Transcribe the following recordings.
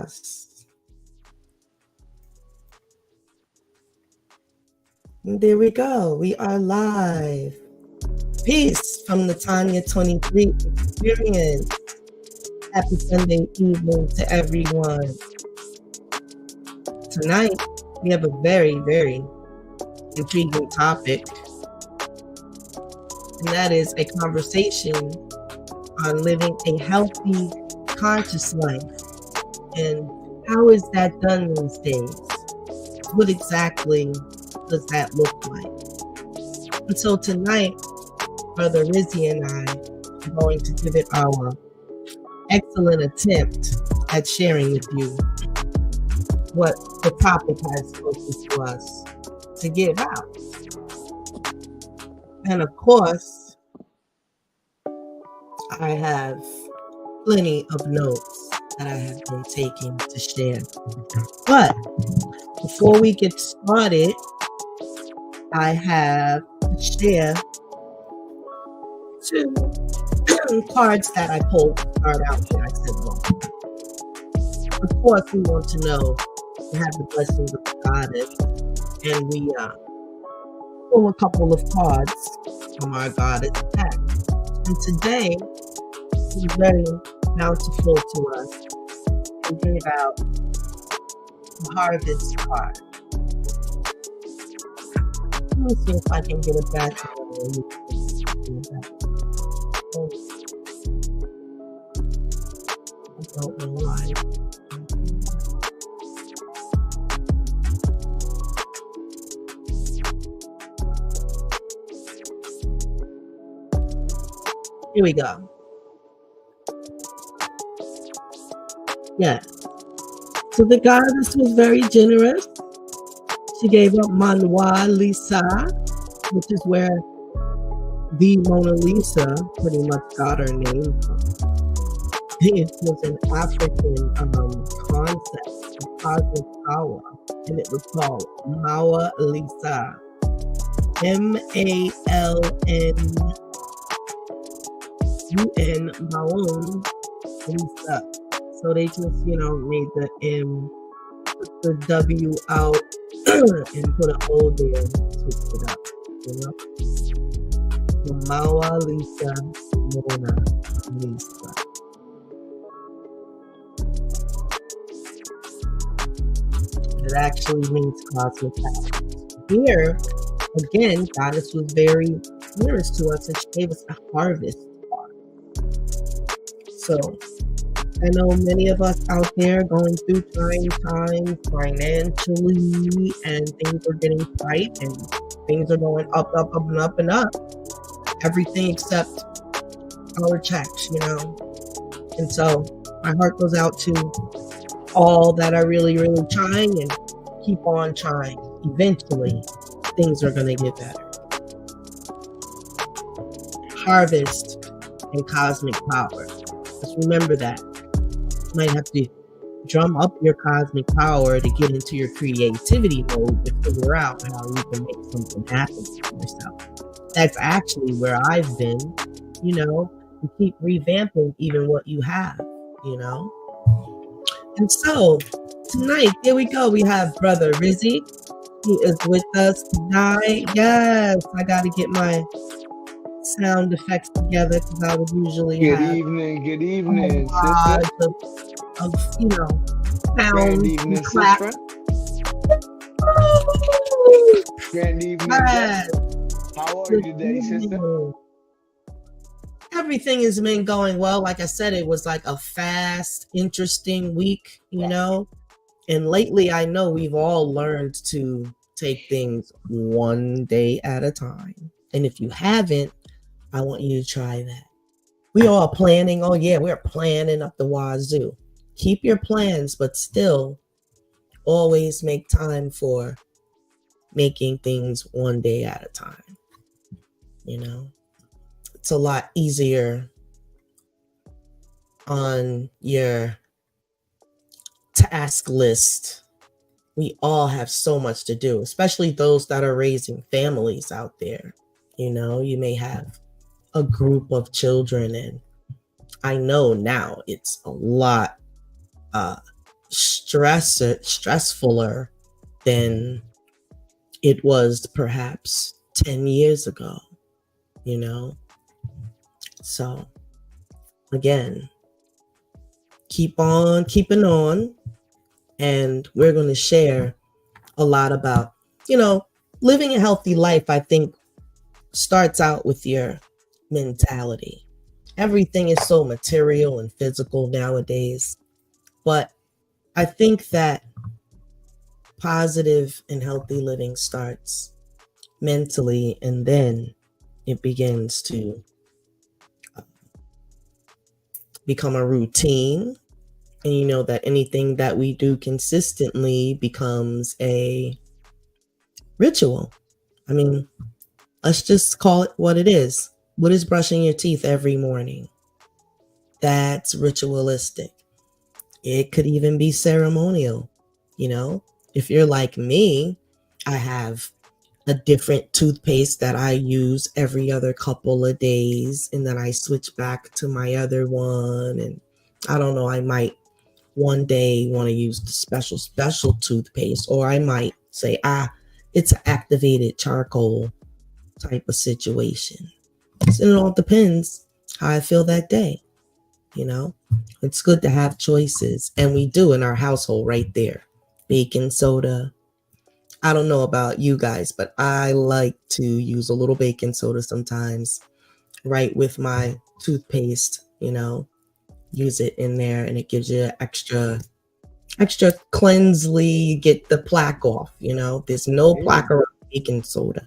podcast. And there we go. We are live. Peace from the Tonya 23 experience. Happy Sunday evening to everyone. Tonight, we have a very, very intriguing topic. And that is a conversation on living a healthy, conscious life. And how is that done these days? What exactly does that look like? And so tonight, Brother Rizzy and I are going to give it our excellent attempt at sharing with you what the topic has spoken to us to give out. And of course, I have plenty of notes that I have been taking to share. But before we get started, I have to share 2 cards that I pulled to start out here. I said, well, of course, we want to know we have the blessings of the goddess, and we pull a couple of cards from our goddess deck. And today, she's very bountiful to us and gave out the harvest card. Let me see if I can get it back to I don't know why. Here we go. Yeah. So the goddess was very generous. She gave up Manoa Lisa, which is where the Mona Lisa pretty much got her name from. It was an African concept of cosmic power, and it was called Maua Lisa. M-A-L-N-U-N, Maun Lisa. So they just, made the M, put the W out, and put an O there and switched it up, So Maua Lisa, Mona Lisa. It actually means cosmic power. Here, again, goddess was very generous to us, and she gave us a harvest card. So I know many of us out there going through trying times financially, and things are getting tight, and things are going up, and up, and up. Everything except our checks, And so my heart goes out to all that are really, really trying, and keep on trying. Eventually, things are going to get better. Harvest and cosmic power. Just remember that. You might have to drum up your cosmic power to get into your creativity mode to figure out how you can make something happen for yourself. That's actually where I've been, to keep revamping even what you have, And so tonight, here we go. We have Brother Rizzy. He is with us tonight. Yes, I got to get my sound effects together because I would usually Good have evening, sister. Of sound Grand evening, clap. sister. Grand evening. Yes. How are you today, sister? Everything has been going well. Like I said, it was like a fast, interesting week, And lately, I know we've all learned to take things one day at a time. And if you haven't, I want you to try that. We are planning. Oh, yeah, we're planning up the wazoo. Keep your plans, but still always make time for making things one day at a time. It's a lot easier on your task list. We all have so much to do, especially those that are raising families out there. You may have a group of children, and I know now it's a lot stressfuler than it was perhaps 10 years ago, you know? So, again, keep on keeping on. And we're going to share a lot about, living a healthy life, I think, starts out with your mentality. Everything is so material and physical nowadays. But I think that positive and healthy living starts mentally, and then it begins to become a routine. And you know that anything that we do consistently becomes a ritual. I mean, let's just call it what it is. What is brushing your teeth every morning? That's ritualistic. It could even be ceremonial. If you're like me, I have a different toothpaste that I use every other couple of days, and then I switch back to my other one. And I don't know, I might one day want to use the special toothpaste, or I might say, it's an activated charcoal type of situation. So it all depends how I feel that day. It's good to have choices, and we do in our household right there. Baking soda. I don't know about you guys, but I like to use a little baking soda sometimes, right with my toothpaste. Use it in there, and it gives you extra cleansely, get the plaque off. There's no plaque around baking soda.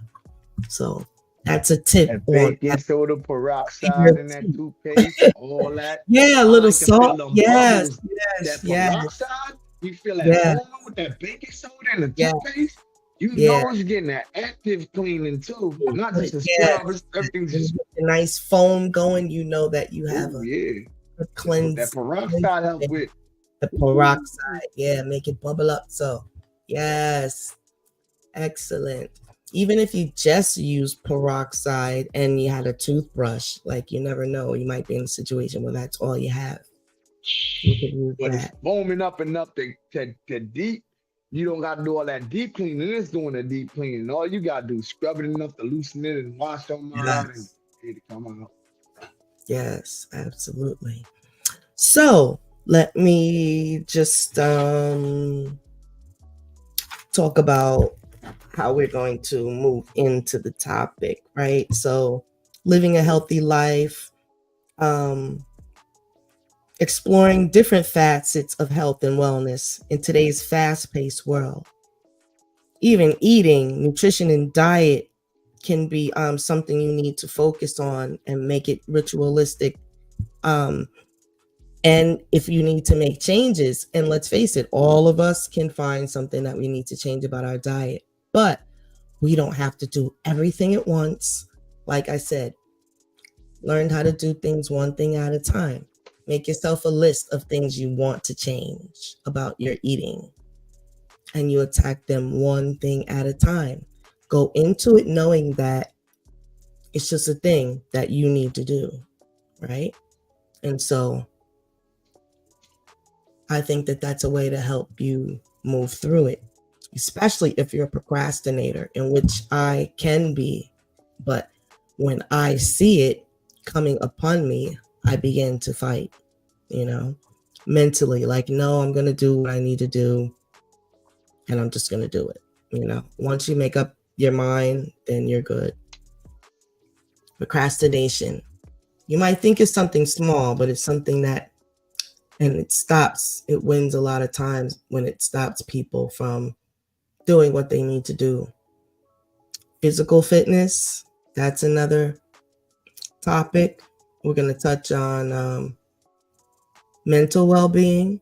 So that's a tip And on baking soda, peroxide your in that teeth. toothpaste, all that. Yeah, a I little like to feel salt. them Yes, bubbles. yes, That yes, peroxide, you feel that yeah, boiling with that baking soda and the yeah, toothpaste. You yeah, know it's getting that active cleaning too, not just a yeah. scrub. Everything When you just, get the nice foam going, you know that you have oh a yeah. good That's what that cleanse. peroxide help with. The Ooh. peroxide, yeah, make it bubble up. So, yes, excellent. Even if you just use peroxide and you had a toothbrush, like you never know, you might be in a situation where that's all you have. You could use But it's that. foaming up enough to deep. You don't got to do all that deep cleaning. It's doing a deep cleaning. All you got to do is scrub it enough to loosen it and wash them out and Yes, it come out. yes, absolutely. So let me just talk about how we're going to move into the topic, right? So living a healthy life, um, exploring different facets of health and wellness in today's fast-paced world. Even eating, nutrition, and diet can be something you need to focus on and make it ritualistic. Um, and if you need to make changes, and let's face it, all of us can find something that we need to change about our diet, but we don't have to do everything at once. Like I said, learn how to do things one thing at a time. Make yourself a list of things you want to change about your eating, and you attack them one thing at a time. Go into it knowing that it's just a thing that you need to do, right? And so I think that that's a way to help you move through it, especially if you're a procrastinator, in which I can be. But when I see it coming upon me, I begin to fight, mentally. Like, no, I'm going to do what I need to do, and I'm just going to do it. Once you make up your mind, then you're good. Procrastination. You might think it's something small, but it's something that, and it wins a lot of times when it stops people from doing what they need to do. Physical fitness, that's another topic. We're going to touch on mental well-being,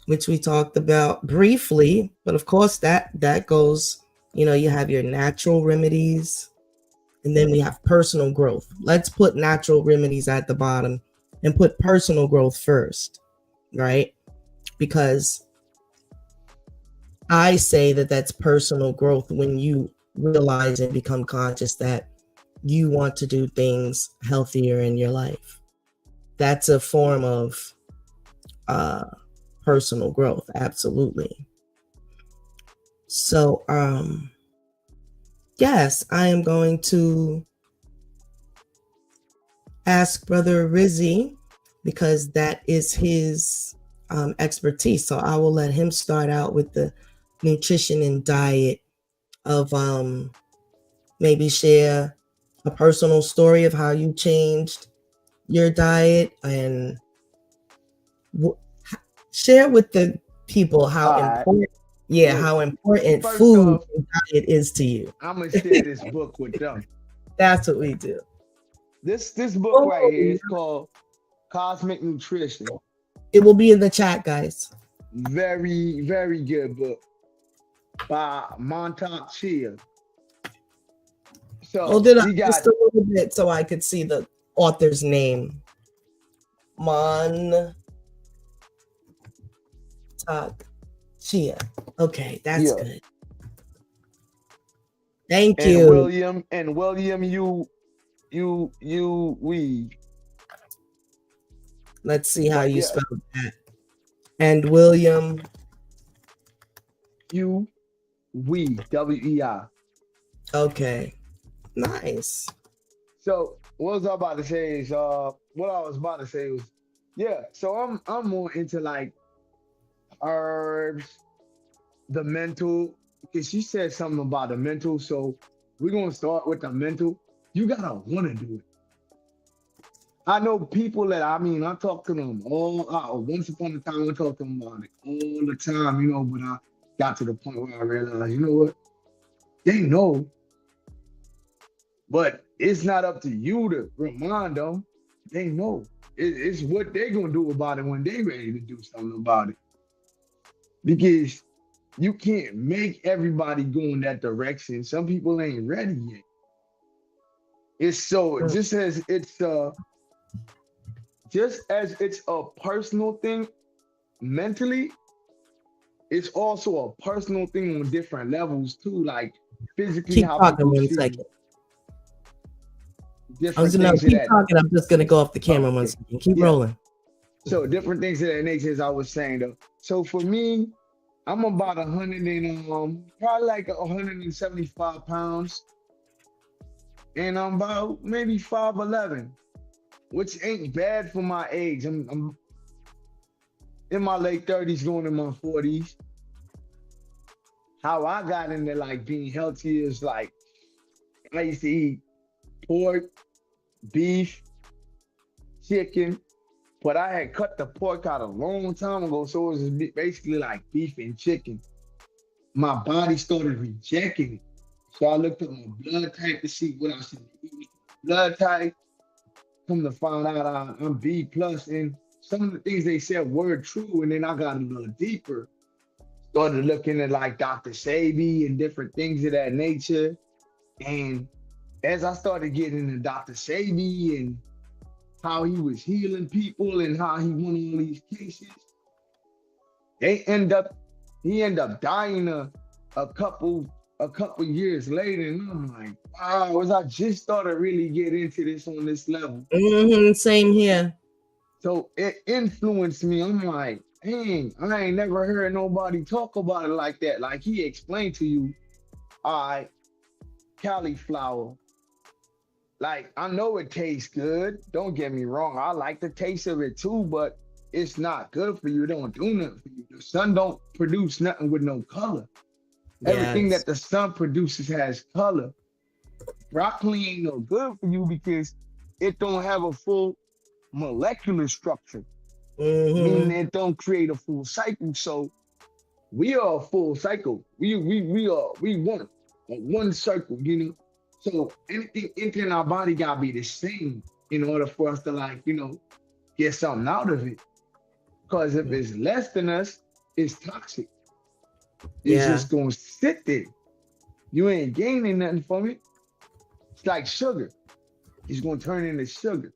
which we talked about briefly, but of course that goes, you have your natural remedies, and then we have personal growth. Let's put natural remedies at the bottom and put personal growth first, right? Because I say that that's personal growth when you realize and become conscious that you want to do things healthier in your life. That's a form of personal growth. Absolutely. So, yes, I am going to ask Brother Rizzy because that is his expertise. So I will let him start out with the nutrition and diet of maybe share a personal story of how you changed your diet and share with the people how important, Look, how important first food off, and diet is to you. I'm gonna share this book with them. That's what we do. This book right Oh, here is called Cosmic Nutrition. it will be in the chat, guys. Very, very good book by Montauk Chia. So Hold it up we just got a little bit so I could see the author's name. Montauk Chia. Okay, that's good. Thank and you. William you Weed. Let's see how you spell that. And William Wei, W-E-I. Okay. Nice. So what was I about to say is what I was about to say was so I'm more into like herbs, the mental, because she said something about the mental. So we're gonna start with the mental. You gotta wanna do it. I know people that I talk to them once upon a time I talked to them about it all the time, but I got to the point where I realized, you know what? They know, but it's not up to you to remind them. They know. It's what they're gonna do about it when they're ready to do something about it. Because you can't make everybody go in that direction. Some people ain't ready yet. It's so just as it's a personal thing mentally, it's also a personal thing on different levels too, like physically keep how talking people 1 see second. different No, things of keep that. talking. I'm just gonna go off the camera 1 second. Keep rolling. So different things of that nature, as I was saying though. So for me, I'm about 100 and probably like 175 pounds, and I'm about maybe 5'11", which ain't bad for my age. I'm in my late 30s, going in my 40s. How I got into like being healthy is like I used to eat pork, beef, chicken, but I had cut the pork out a long time ago, so it was basically like beef and chicken. My body started rejecting it. So I looked at my blood type to see what I should eat. Blood type, come to find out I'm B plus, and some of the things they said were true. And then I got a little deeper, started looking at like Dr. Sebi and different things of that nature. And as I started getting into Dr. Sebi and how he was healing people and how he won all these cases, he ended up dying a couple years later, and I'm like, wow, as I just started really get into this on this level. Same here. So it influenced me. I'm like, dang, I ain't never heard nobody talk about it like that. Like he explained to you, all right, cauliflower. Like I know it tastes good. Don't get me wrong. I like the taste of it too, but it's not good for you. It don't do nothing for you. The sun don't produce nothing with no color. Everything that the sun produces has color. Broccoli ain't no good for you because it don't have a full molecular structure. Meaning it don't create a full cycle. So we are a full cycle. We one circle, So anything entering our body gotta be the same in order for us to get something out of it. Because if it's less than us, it's toxic. It's just gonna sit there. You ain't gaining nothing from it. It's like sugar. It's gonna turn into sugar.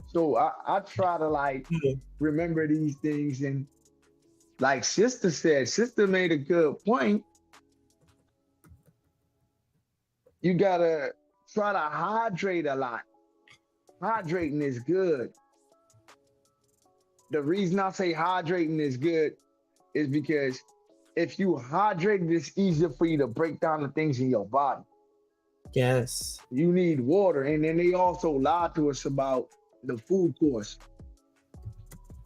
So I try to remember these things, and like sister made a good point. You gotta try to hydrate a lot. Hydrating is good. The reason I say hydrating is good is because if you hydrate, it's easier for you to break down the things in your body. Yes. You need water. And then they also lied to us about the food course.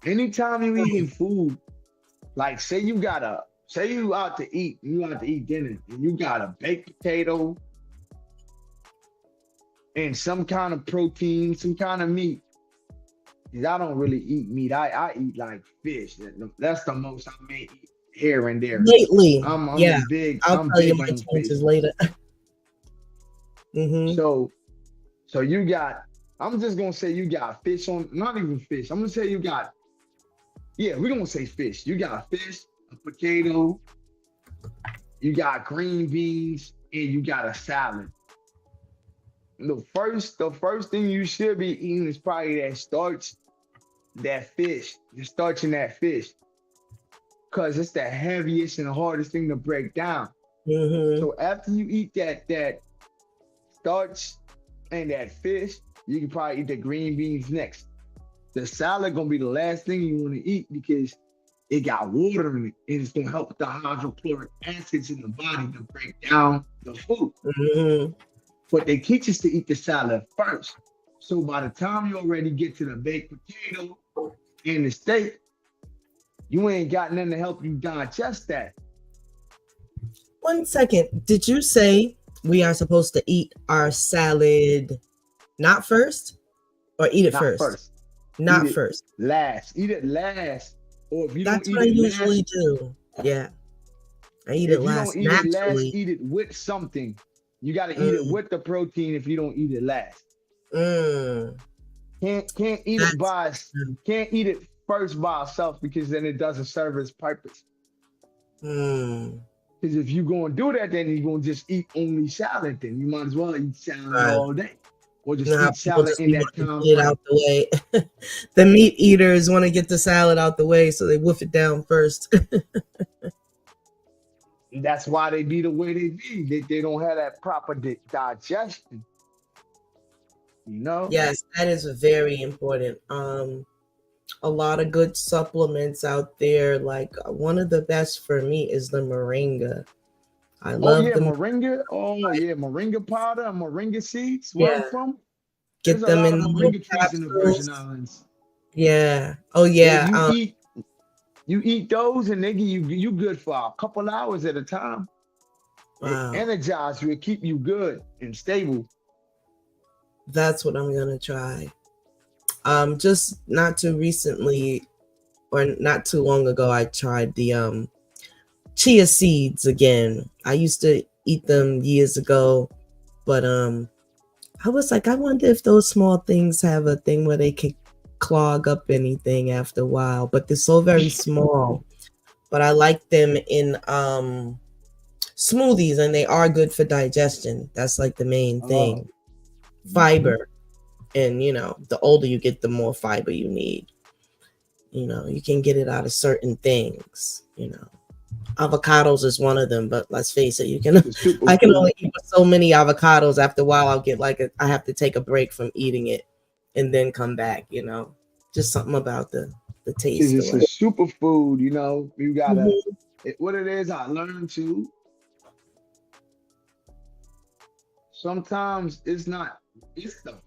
Anytime you eating food, like say you out to eat, you out to eat dinner, and you got a baked potato and some kind of protein, some kind of meat. 'Cause I don't really eat meat. I eat like fish. That's the most I may eat here and there. Lately, I'm a yeah. big I'll I'm tell you big my on fish. chances later. Mm-hmm. So so you got I'm just gonna say you got fish on not even fish. I'm gonna say you got yeah, we're gonna say fish. You got fish, a potato, you got green beans, and you got a salad. The first thing you should be eating is probably that starch, that fish, the starch in that fish, because it's the heaviest and the hardest thing to break down. Mm-hmm. So after you eat that starch and that fish, you can probably eat the green beans next. The salad gonna be the last thing you want to eat because it got water in it, and it's gonna help the hydrochloric acids in the body to break down the food. Mm-hmm. But they teach us to eat the salad first. So by the time you already get to the baked potato and the steak, you ain't got nothing to help you digest that. 1 second. Did you say we are supposed to eat our salad not first or eat it Not first? first. Eat Not it first. last. Eat it last. Or if you don't That's what eat I it usually last, do. Yeah. I eat it if you don't last eat it last, naturally. eat it with something. You got to eat it Mm, with the protein if you don't eat it last. mm, Can't eat it that's by can't eat it first by itself because then it doesn't serve its purpose. mm, Because if you're gonna do that, then you're gonna just eat only salad. Then you might as well eat salad right. all day, or You just know how eat people salad just in be that wanting to time get it frame. out the way. The meat eaters want to get the salad out the way, so they wolf it down first. That's why they be the way they be. They don't have that proper digestion. You know. Yes, that is very important. A lot of good supplements out there. Like one of the best for me is the moringa. I Oh love yeah, them. moringa. Oh yeah, moringa powder, moringa seeds. Where I'm Yeah, from, there's get a them lot in of little moringa trees in the Virgin capsules. Islands. Yeah. Oh Yeah, yeah. you eat those, and they give you good for a couple hours at a time. It Wow. energizes you, it keep you good and stable. That's what I'm gonna try. Just not too recently or not too long ago, I tried the chia seeds again. I used to eat them years ago, but I was like, I wonder if those small things have a thing where they can clog up anything after a while. But they're so very small. But I like them in smoothies, and they are good for digestion. That's like the main Oh, thing. mhm. Fiber, and the older you get, the more fiber you need. You can get it out of certain things. Avocados is one of them, but let's face it, It's a I can superfood. only eat so many avocados. After a while, I'll get like I have to take a break from eating it and then come back. Just something about the Because taste or it's a whatever. superfood, you know. You gotta Mhm. what it is, I learned to sometimes it's not it's the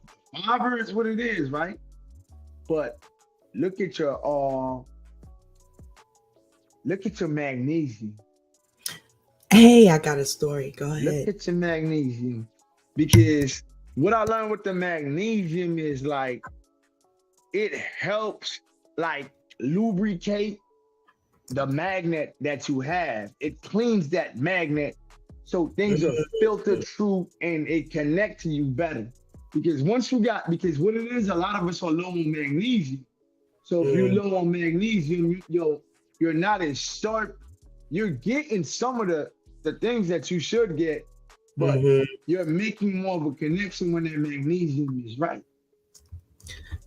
fiber is what it is, right? But look at your look at your magnesium. Hey, I got a story. Go Look ahead. at your magnesium. Because what I learned with the magnesium is like it helps like lubricate the magnet that you have. It cleans that magnet so things are filtered Mhm. through and it connect to you better. Because what it is, a lot of us are low on magnesium. So if you're Mm. low on magnesium, you're not as sharp. You're getting some of the things that you should get, but Mhm. you're making more of a connection when that magnesium is right.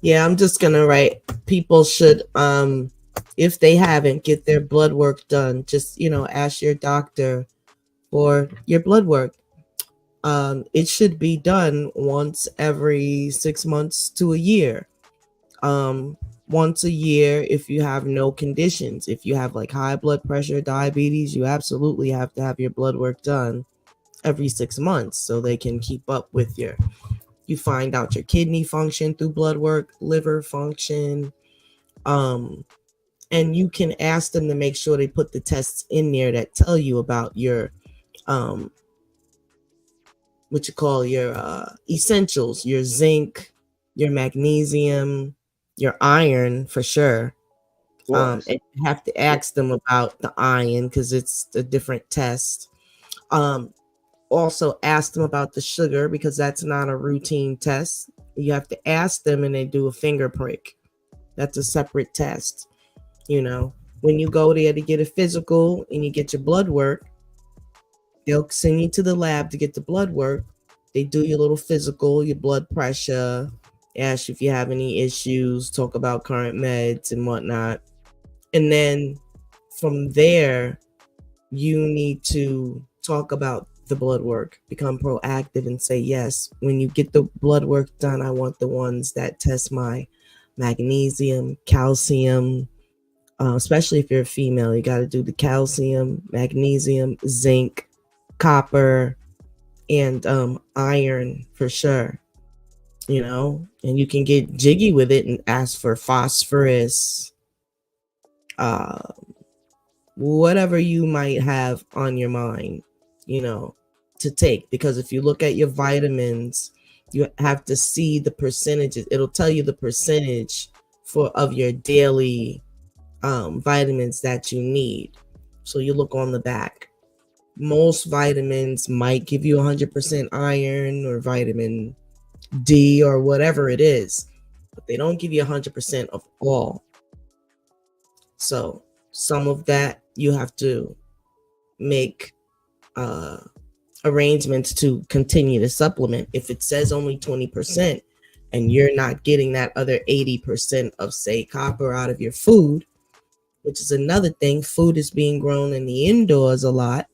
Yeah, I'm just gonna write. People should, if they haven't, get their blood work done. Just ask your doctor for your blood work. It should be done once every 6 months to a year. Um, once a year if you have no conditions. If you have like high blood pressure, diabetes, you absolutely have to have your blood work done every 6 months so they can keep up with you find out your kidney function through blood work, liver function, and you can ask them to make sure they put the tests in there that tell you about your what you call your essentials, your zinc, your magnesium, your iron for sure. Of course. And you have to ask them about the iron because it's a different test. Also ask them about the sugar because that's not a routine test. You have to ask them and they do a finger prick. That's a separate test. You know, when you go there to get a physical and you get your blood work, they'll send you to the lab to get the blood work. They do your little physical, your blood pressure, ask you if you have any issues, talk about current meds and whatnot. And then from there, you need to talk about the blood work, become proactive and say, yes, when you get the blood work done, I want the ones that test my magnesium, calcium, especially if you're a female, you got to do the calcium, magnesium, zinc, copper, and iron for sure. You know, and you can get jiggy with it and ask for phosphorus, whatever you might have on your mind, you know, to take. Because if you look at your vitamins, you have to see the percentages. It'll tell you the percentage of your daily vitamins that you need. So you look on the back. Most vitamins might give you 100% iron or vitamin D or whatever it is, but they don't give you 100% of all. So some of that you have to make arrangements to continue to supplement. If it says only 20% and you're not getting that other 80% of, say, copper out of your food, which is another thing, food is being grown in the indoors a lot,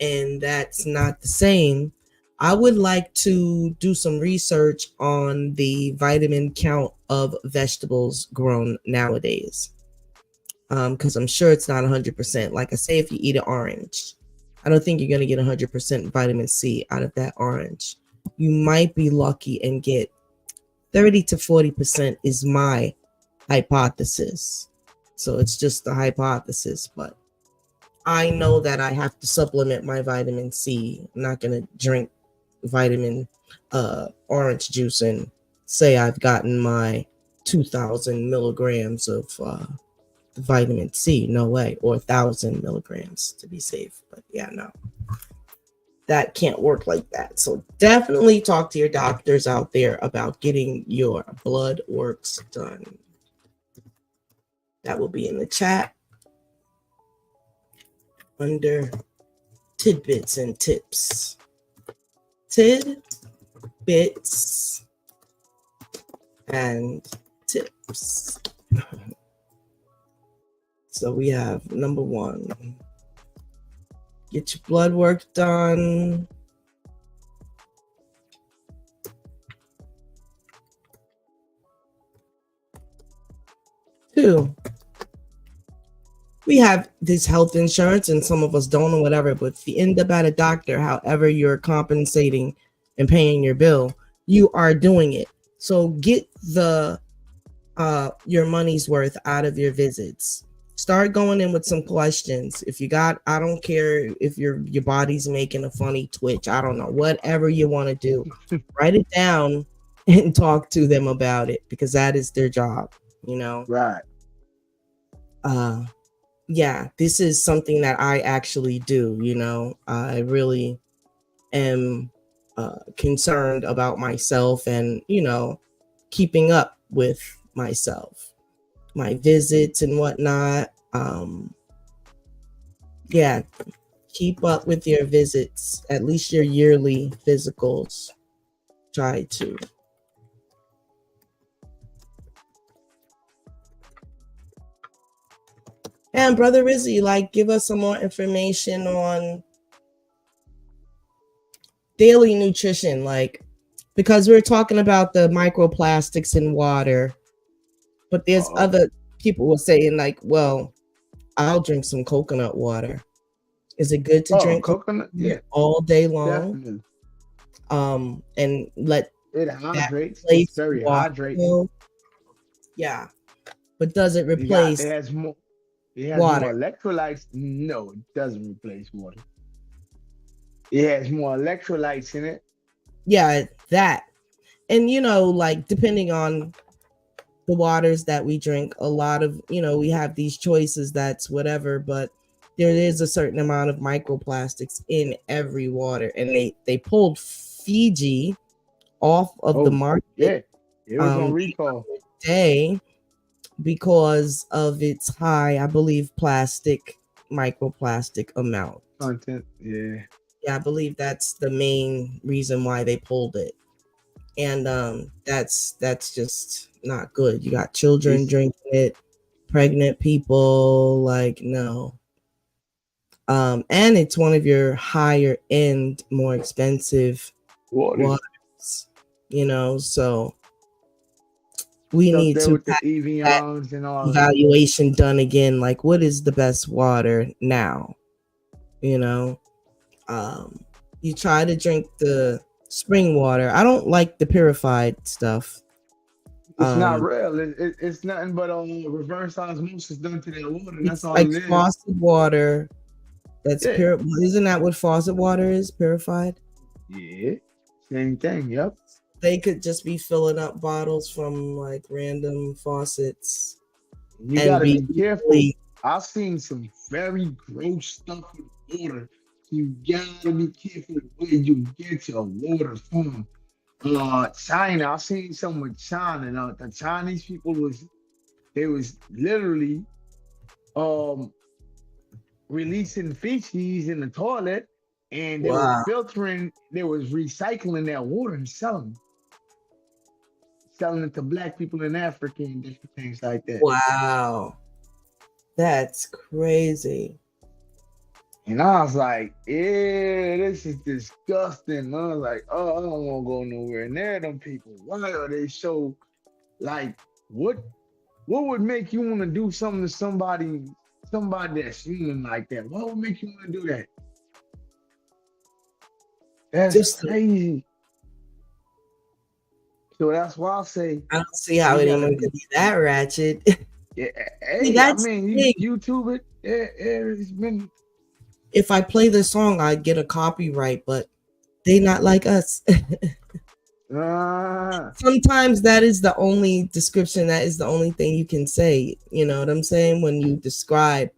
and that's not the same. I would like to do some research on the vitamin count of vegetables grown nowadays. Because I'm sure it's not 100%. Like I say, if you eat an orange, I don't think you're going to get 100% vitamin C out of that orange. You might be lucky and get 30 to 40% is my hypothesis. So it's just a hypothesis, but I know that I have to supplement my vitamin C. I'm not going to drink vitamin orange juice and say I've gotten my 2,000 milligrams of vitamin C. No way. Or 1,000 milligrams to be safe. But yeah, no. That can't work like that. So definitely talk to your doctors out there about getting your blood works done. That will be in the chat under tidbits and tips. Tidbits and tips. So we have number 1, get your blood work done. 2, we have this health insurance and some of us don't or whatever, but if you end up at a doctor, however you're compensating and paying your bill, you are doing it. So get the your money's worth out of your visits. Start going in with some questions. If you got, I don't care if your body's making a funny twitch, I don't know, whatever you want to do, write it down and talk to them about it because that is their job, you know? Right. Yeah, this is something that I actually do, you know. I really am concerned about myself and, you know, keeping up with myself, my visits and whatnot. Yeah, keep up with your visits, at least your yearly physicals. Try to. And Brother Rizzy, like, give us some more information on daily nutrition, like, because we're talking about the microplastics in water. But there's Oh, other people who are saying like, well, I'll drink some coconut water. Is it good to oh, drink coconut coconut, water yeah, all day long? definitely. And let It that hydrates. It's replace very water? hydrating. Well, yeah, but does it You got replace it has water? more electrolytes. No, it doesn't replace water. It has more electrolytes in it. Yeah, that. And like depending on the waters that we drink, a lot of, we have these choices that's whatever, but there is a certain amount of microplastics in every water. And they pulled Fiji off of the Oh, market yeah. It was on the recall other day because of its high, I believe, microplastic amount. content. Yeah. Yeah, I believe that's the main reason why they pulled it. And that's just not good. You got children It's drinking it, pregnant people, like no. And it's one of your higher end, more expensive waters. waters, so we It's up need there to with the have that Evians and all of them. evaluation done again. Like, what is the best water now? You know, um, you try to drink the spring water. I don't like the purified stuff. It's not Um, real. It's nothing but reverse osmosis done to that water. And that's it's all like it is. faucet water that's Yeah. pure. Isn't that what faucet water is? Purified? Yeah. Same thing. Yep. They could just be filling up bottles from like random faucets You got and to be be careful. really, I've seen some very gross stuff with water. You got to be careful where you get your water from. China. I've seen some with China. Now, the Chinese people was literally um releasing feces in the toilet, and they was wow, filtering. They was recycling that water and selling it to black people in Africa and different things like that. wow, that's crazy. And I was like, yeah, this is disgusting. And I was like, oh, I don't want to go nowhere near them people. Why are they so like what what would make you want to do something to somebody that's human like that? What would make you want to do that? That's Just crazy. So that's why I say I don't see how we gotta anyone be. could be that ratchet. Yeah, See, hey, I that's mean, the thing. YouTube it. It's been. If I play this song, I'd get a copyright, but they not like us. Uh, Sometimes that is the only description, that is the only thing you can say. You know what I'm saying? When you describe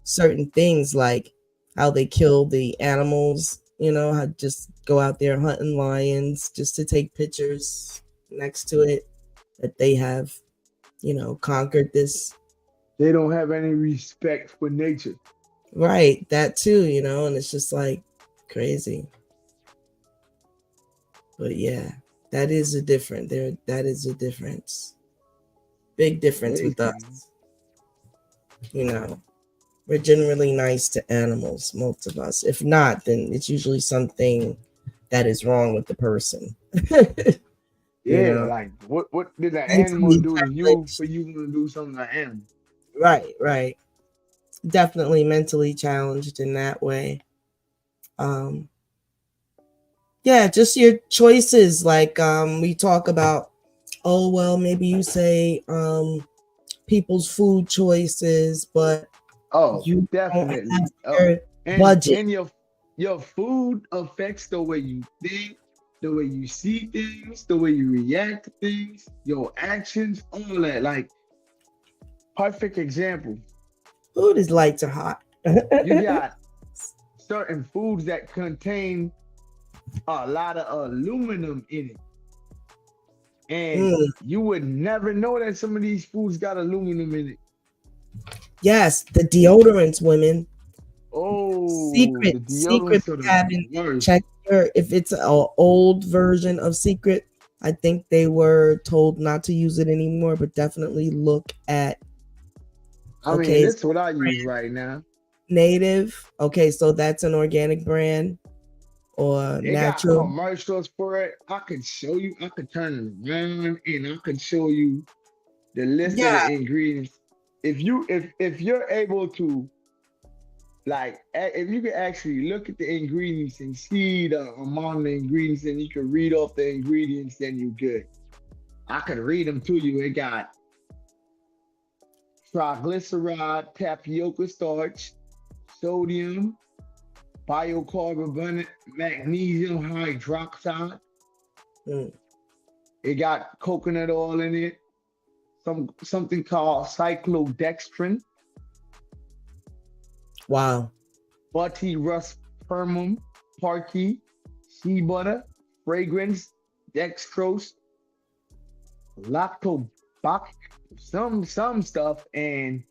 certain things like how they kill the animals, how just go out there hunting lions just to take pictures next to it, that they have, conquered this. they don't have any respect for nature. Right, that too, and it's just like crazy. But yeah, that is a different there. That is a difference. Big difference Hey, with man. us. You know, we're generally nice to animals, most of us. If not, then it's usually something that is wrong with the person. you Yeah, know, like what did an animal mentally do to you challenged. for you to do something to an animal? Right, right. Definitely mentally challenged in that way. Um, yeah, just your choices. Like we talk about, oh well, maybe you say people's food choices, but Oh, you don't have definitely. their And budget. your food affects the way you think, the way you see things, the way you react to things, your actions, all that. Like perfect example. Food is light to hot. You got certain foods that contain a lot of aluminum in it. And Mm, you would never know that some of these foods got aluminum in it. yes, the deodorants, women. Oh, Secret, the secret. deodorants are the Haven't worst. checked if it's an old version of Secret. I think they were told not to use it anymore, but definitely look at. I mean, Okay, it's that's what I use right now. Native. Okay, so that's an organic brand or They got natural. commercials for it. I could show you, I could turn it around and I could show you the list of Yeah, the ingredients. If you're able to like if you can actually look at the ingredients and see the amount of the ingredients and you can read off the ingredients, then you good. I could read them to you. It got triglyceride, tapioca starch, sodium, biocarbonate, magnesium hydroxide. mm, It got coconut oil in it, something called cyclodextrin, wow. butyruspermum, parky, shea butter, fragrance, dextrose, lactobac, some stuff, and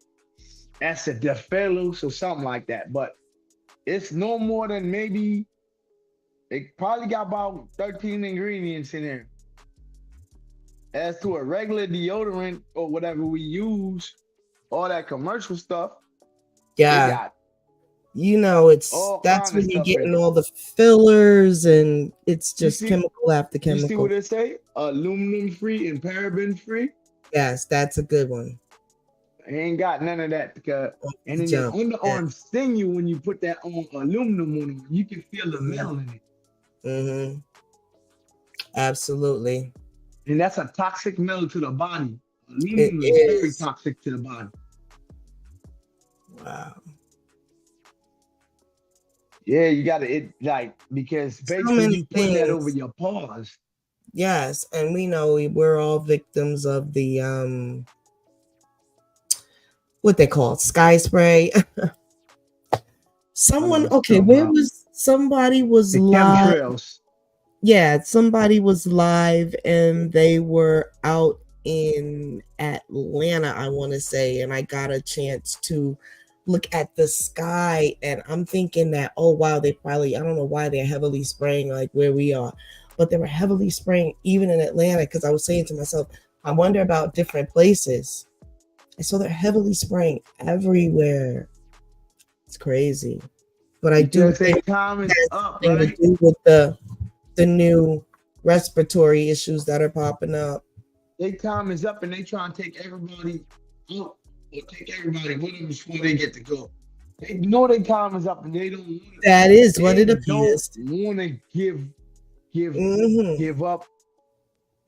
acidophilus or something like that. But it's no more than maybe it probably got about 13 ingredients in there. As to a regular deodorant or whatever we use, all that commercial stuff, it Yeah. got all That's kind of when you're stuff in getting it. all the fillers and it's You just see, chemical after you see what chemical. it say? Aluminum free and paraben free. Yes, that's a good one. Ain't got none of that. Because, and then your Jump. Yeah. underarm sting you when you put that on aluminum on them. You can feel the Mm-hmm. metal in it. Mm-hmm. Absolutely. And that's a toxic metal to the body. It Aluminum is very is. toxic to the body. Wow. Yeah, you gotta it like because So basically many you putting that over things. your paws. Yes, and we know we're all victims of the what they call it, sky spray. I know Someone, what okay, you're talking about. somebody was The live. chemtrails. Yeah, somebody was live and they were out in Atlanta, I want to say, and I got a chance to look at the sky and I'm thinking that, oh wow, they probably, I don't know why they're heavily spraying like where we are, but they were heavily spraying even in Atlanta because I was saying to myself, I wonder about different places. And so they're heavily spraying everywhere. It's crazy. But I do Because they think time it is has up, something to right? do with the new respiratory issues that are popping up. They time is up and they try and take everybody out or take everybody with them before they get to go. They know their time is up and they don't want to That is what they it don't appears. want to give Mm-hmm. give up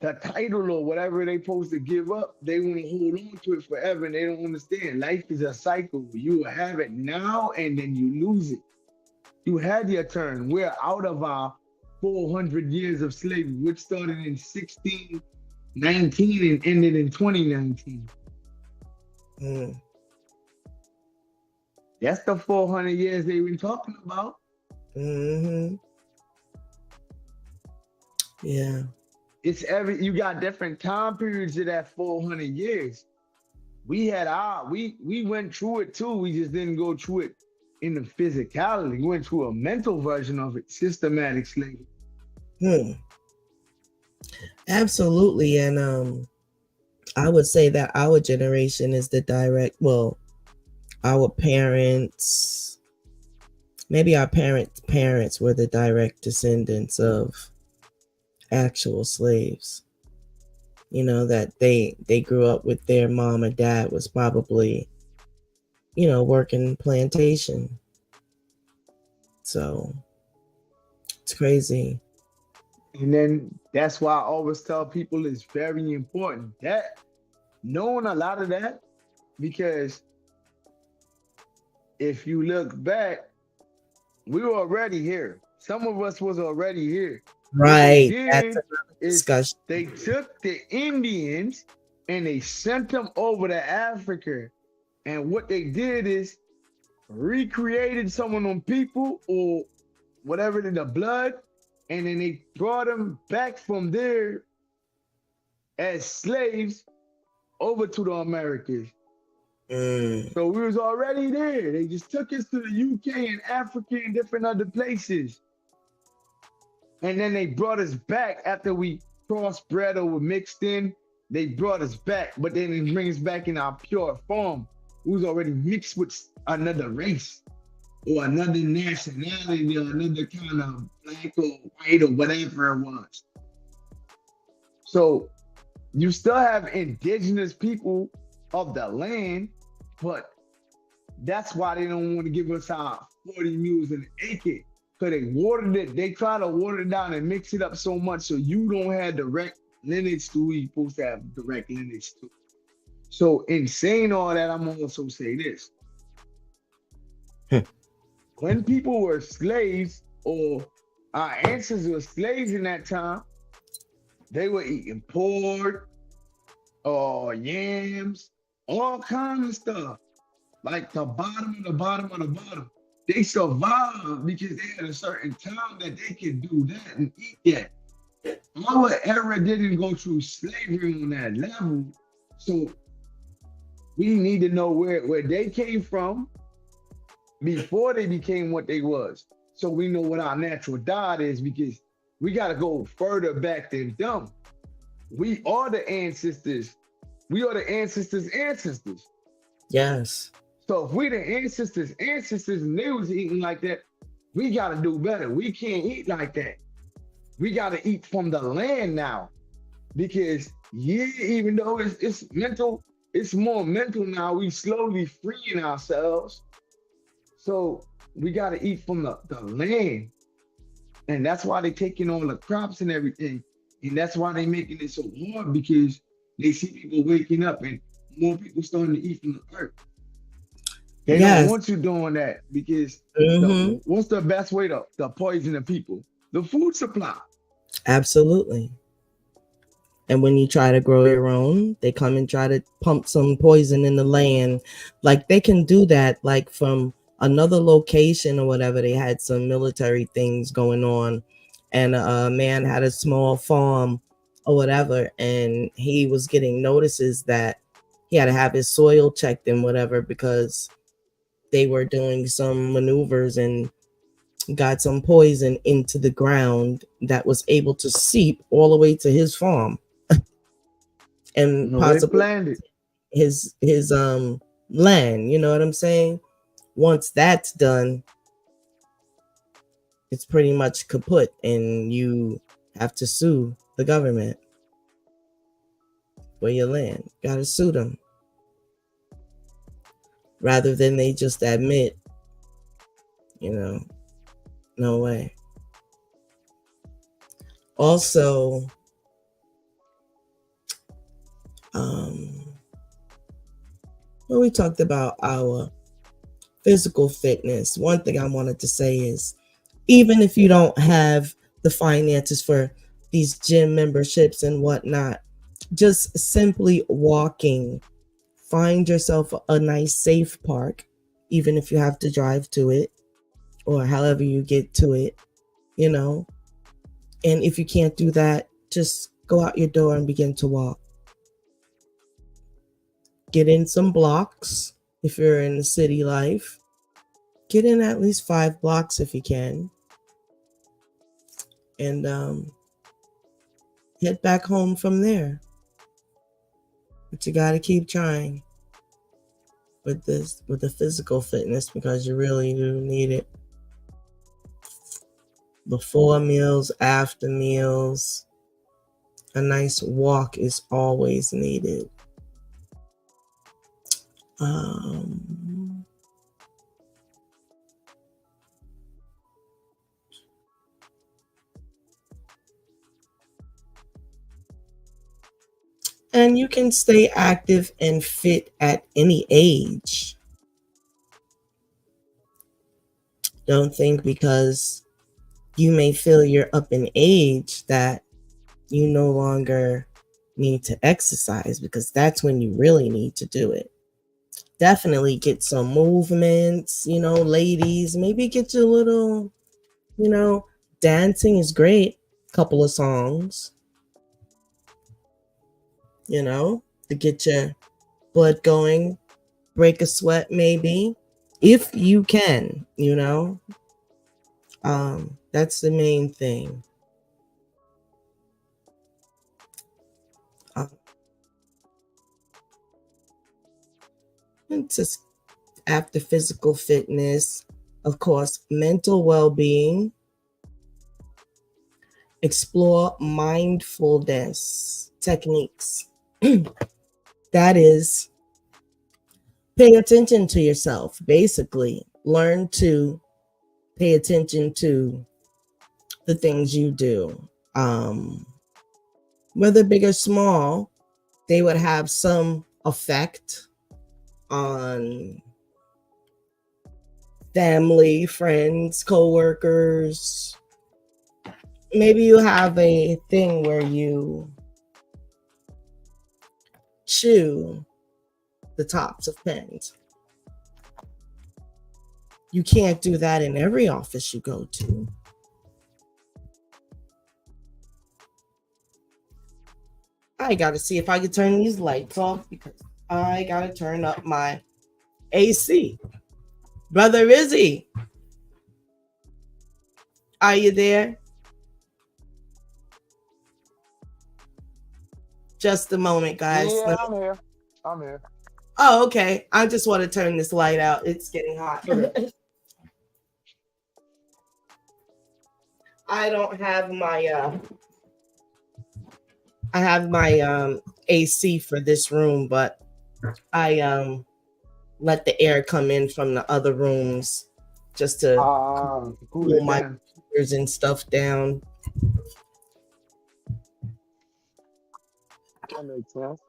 the title or whatever they supposed to give up. They want to hold on to it forever and they don't understand. Life is a cycle. You have it now and then you lose it. You had your turn. We're out of our 400 years of slavery, which started in 1619 and ended in 2019. Mm. That's the 400 years they've been talking about. Mm-hmm. Yeah. It's you got different time periods of that 400 years. We went through it too. We just didn't go through it in the physicality. We went through a mental version of it, systematic slavery. Hmm. Absolutely. And I would say that our generation is the direct, well, our parents, maybe our parents were the direct descendants of actual slaves. You know, that they grew up with their mom and dad was probably, working plantation. So it's crazy. And then that's why I always tell people it's very important that knowing a lot of that, because if you look back, we were already here. Some of us was already here. What they Right. That's did another is discussion. they took the Indians and they sent them over to Africa. And what they did is recreated some of them people or whatever in the blood, and then they brought them back from there as slaves over to the Americas. Mm. So we was already there. They just took us to the UK and Africa and different other places. And then they brought us back after we crossbred or were mixed in. They brought us back, but then they bring us back in our pure form. We was already mixed with another race or another nationality or another kind of black or white or whatever it was. So You still have indigenous people of the land, but that's why they don't want to give us our 40 mules an acre. Because they watered it, they try to water it down and mix it up so much so you don't have direct lineage to who you're supposed to have direct lineage to. So in saying all that, I'm also say this. Hmm. When people were slaves or our ancestors were slaves in that time, they were eating pork or yams, all kinds of stuff. Like the bottom of the bottom of the bottom. They survived because they had a certain time that they could do that and eat that. Our era didn't go through slavery on that level. So we need to know where they came from before they became what they was. So we know what our natural diet is because we got to go further back than them. We are the ancestors. We are the ancestors' ancestors. Yes. So if we the ancestors, and they was eating like that, we got to do better. We can't eat like that. We got to eat from the land now because yeah, even though it's mental, it's more mental now. We slowly freeing ourselves. So we got to eat from the land. And that's why they taking all the crops and everything. And that's why they making it so hard because they see people waking up and more people starting to eat from the earth. They don't Yes. want you doing that because Mm-hmm. what's the best way to poison the people? The food supply. Absolutely. And when you try to grow your own, they come and try to pump some poison in the land. Like they can do that, like from another location or whatever. They had some military things going on, and a man had a small farm or whatever, and he was getting notices that he had to have his soil checked and whatever because they were doing some maneuvers and got some poison into the ground that was able to seep all the way to his farm and No, they possibly planned it. his land, you know what I'm saying? Once that's done, it's pretty much kaput and you have to sue the government for your land. Gotta sue them rather than they just admit, you know, no way. Also, when we talked about our physical fitness, one thing I wanted to say is even if you don't have the finances for these gym memberships and whatnot, just simply walking, find yourself a nice safe park, even if you have to drive to it or however you get to it, you know. And if you can't do that, just go out your door and begin to walk. Get in some blocks if you're in the city life. Get in at least 5 blocks if you can. And head back home from there. But you got to keep trying with the physical fitness because you really do need it. Before meals, after meals, a nice walk is always needed. Um, and you can stay active and fit at any age. Don't think because you may feel you're up in age that you no longer need to exercise because that's when you really need to do it. Definitely get some movements, ladies. Maybe get your little, dancing is great. Couple of songs, to get your blood going, break a sweat maybe, if you can, that's the main thing. And just after physical fitness, of course, mental well-being. explore mindfulness techniques. That is, pay attention to yourself, basically. Learn to pay attention to the things you do. Whether big or small, they would have some effect on family, friends, co-workers. Maybe you have a thing where you chew the tops of pens. You can't do that in every office you go to. I gotta see if I can turn these lights off because I gotta turn up my AC. Brother Izzy, are you there? Just a moment, guys. Yeah, I'm here. I'm here. Oh, okay. I just want to turn this light out. It's getting hot. Okay. I don't have my AC for this room, but I let the air come in from the other rooms just to Cool cool it my down. ears and stuff down. That makes sense.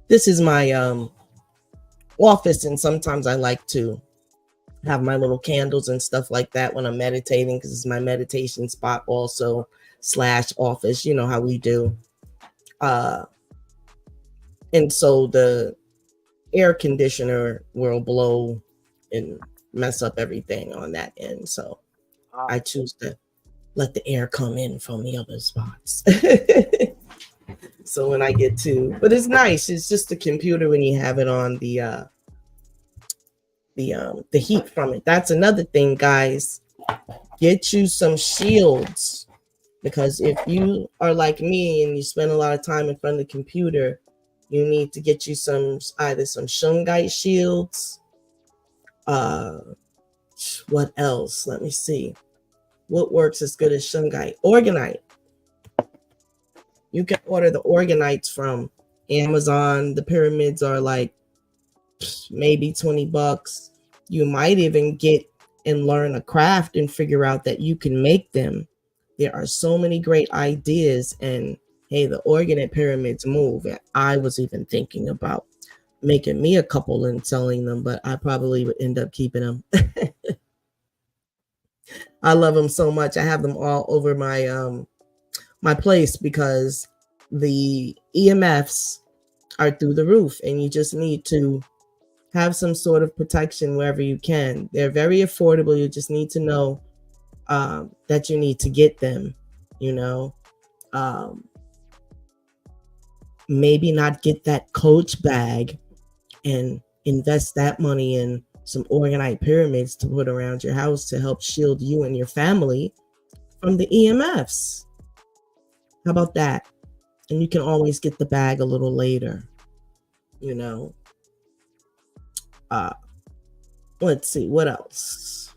This is my office, and sometimes I like to have my little candles and stuff like that when I'm meditating because it's my meditation spot also / office. You know how we do. And so the air conditioner will blow and mess up everything on that end. So I choose to let the air come in from the other spots. So when I get to, but it's nice. It's just the computer when you have it on the heat from it. That's another thing, guys. Get you some shields because if you are like me and you spend a lot of time in front of the computer, you need to get you either some shungite shields. What else? Let me see. What works as good as shungite? Organite. You can order the organites from Amazon. The pyramids are like maybe $20. You might even get and learn a craft and figure out that you can make them. There are so many great ideas, and hey, the organite pyramids move. And I was even thinking about making me a couple and selling them, but I probably would end up keeping them. I love them so much. I have them all over my place because the EMFs are through the roof, and you just need to have some sort of protection wherever you can. They're very affordable. You just need to know that you need to get them, you know. Maybe not get that Coach bag and invest that money in some organite pyramids to put around your house to help shield you and your family from the EMFs. How about that? And you can always get the bag a little later, you know. Let's see what else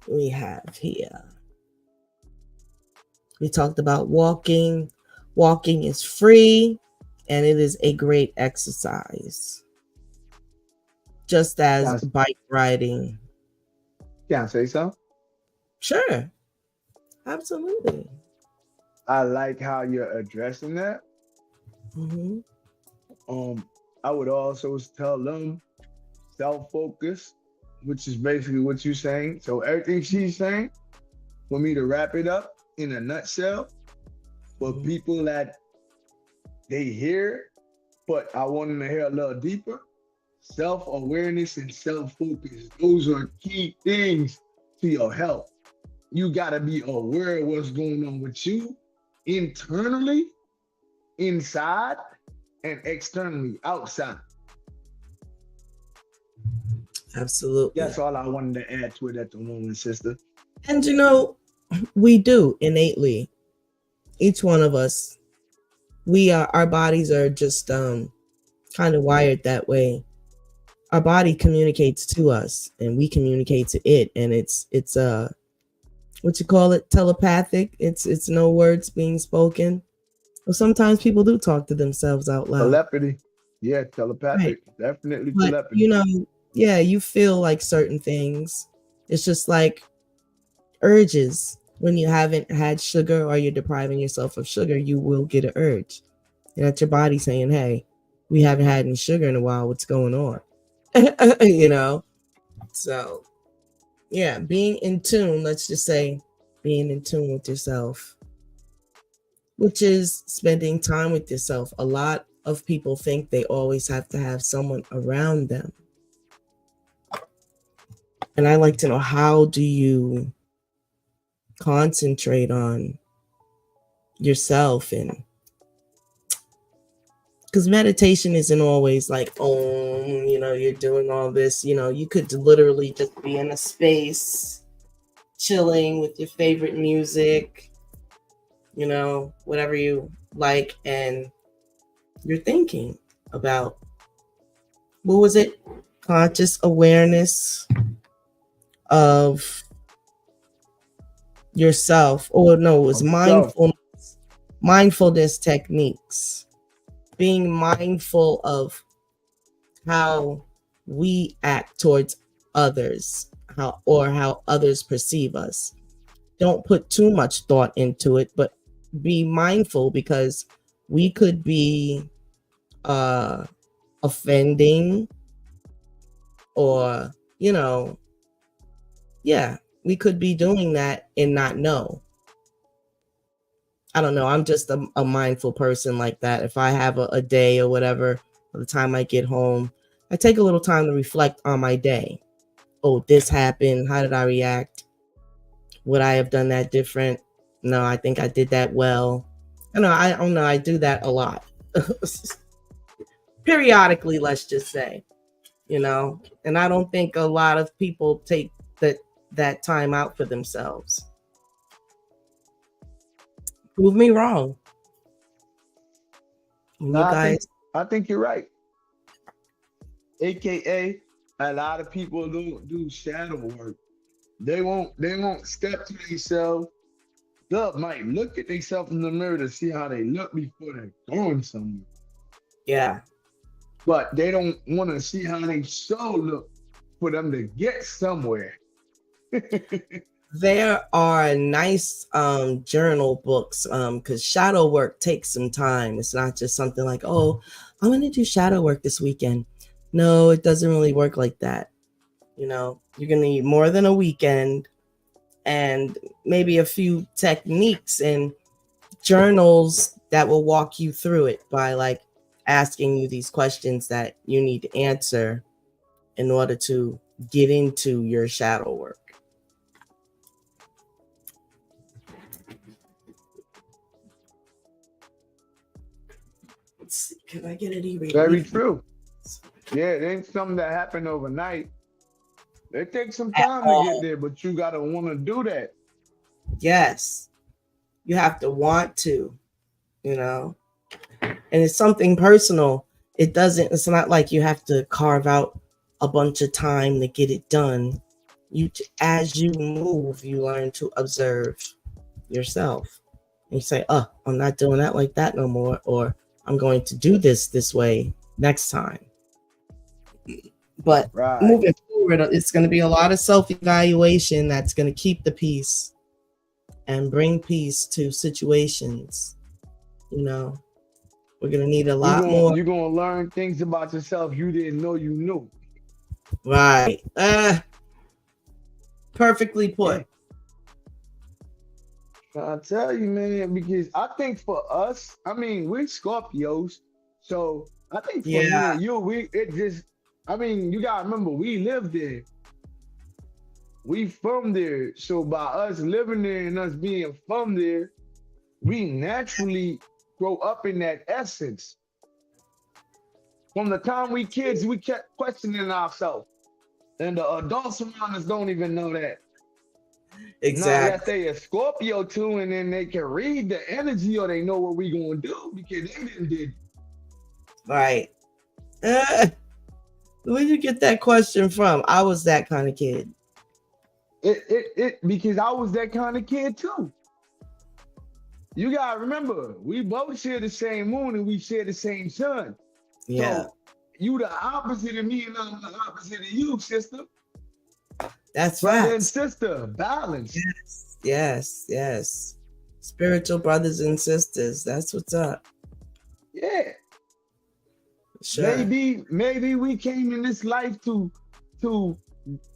we have here. We talked about walking. Walking is free and it is a great exercise, just as bike riding. Can I say so? Sure, absolutely. I like how you're addressing that. Mm-hmm. I would also tell them self-focus, which is basically what you're saying. So everything she's saying, for me to wrap it up in a nutshell, for people that they hear, but I want them to hear a little deeper, self-awareness and self-focus. Those are key things to your health. You gotta be aware of what's going on with you internally, inside, and externally, outside. Absolutely. That's all I wanted to add to it at the moment, sister. And you know, we do innately. Each one of us, our bodies are just kind of wired that way. Our body communicates to us and we communicate to it, and it's what you call it, telepathic. It's no words being spoken. Well, sometimes people do talk to themselves out loud. Telepathy. Yeah, Right. telepathic. Definitely But telepathy. yeah, you feel like certain things. It's just like urges. When you haven't had sugar or you're depriving yourself of sugar, you will get an urge. And that's your body saying, hey, we haven't had any sugar in a while. What's going on? you know? So, yeah, being in tune, let's just say being in tune with yourself, which is spending time with yourself. A lot of people think they always have to have someone around them. And I like to know, how do you concentrate on yourself? And because meditation isn't always like, oh, you're doing all this. You could literally just be in a space chilling with your favorite music, whatever you like, and you're thinking about, what was it, conscious awareness of yourself. Or no, it was Of self. mindfulness techniques, being mindful of how we act towards others, how others perceive us. Don't put too much thought into it, but be mindful, because we could be offending, or yeah, we could be doing that and not know. I don't know. I'm just a mindful person like that. If I have a day or whatever, by the time I get home, I take a little time to reflect on my day. Oh, this happened. How did I react? Would I have done that different? No, I think I did that well. I don't know. I do that a lot. Periodically, let's just say, and I don't think a lot of people take that time out for themselves. Prove me wrong. When No, you I think guys, I think you're right. AKA, a lot of people don't do shadow work. They won't step to themselves. They might look at themselves in the mirror to see how they look before they're going somewhere. yeah, But they don't want to see how they show look for them to get somewhere. there are nice journal books, because shadow work takes some time. It's not just something like, oh, I'm going to do shadow work this weekend. No, it doesn't really work like that. You're going to need more than a weekend, and maybe a few techniques and journals that will walk you through it, by like asking you these questions that you need to answer in order to get into your shadow work. Let's see, can I get it Very erased? true. Yeah, it ain't something that happened overnight. It takes some At time to get all. there, but you gotta want to do that. Yes, you have to want to, you know, and it's something personal. It's not like you have to carve out a bunch of time to get it done. As you move, you learn to observe yourself. And you say, oh, I'm not doing that like that no more, or I'm going to do this way next time. But Right. moving forward, it's going to be a lot of self-evaluation that's going to keep the peace and bring peace to situations. We're going to need a You're lot gonna more. you're gonna learn things about yourself you didn't know you knew. Right. Perfectly put. I tell you, man, because I think for us, I mean, we're Scorpios, so I think for Yeah. me and you, I mean, you gotta remember, we live there, we from there, so by us living there and us being from there, we naturally grow up in that essence. From the time we kids, we kept questioning ourselves, and the adults around us don't even know that. Not unless Exactly. they a Scorpio too, and then they can read the energy or they know what we gonna do because they didn't did. Right. Where did you get that question from? I was that kind of kid. Because I was that kind of kid too. You gotta remember, we both share the same moon and we share the same sun. Yeah, So you the opposite of me and I'm the opposite of you, sister. that's Brother and facts. sister, balance. Yes, yes, yes. Spiritual brothers and sisters. That's what's up. Yeah. Sure. Maybe we came in this life to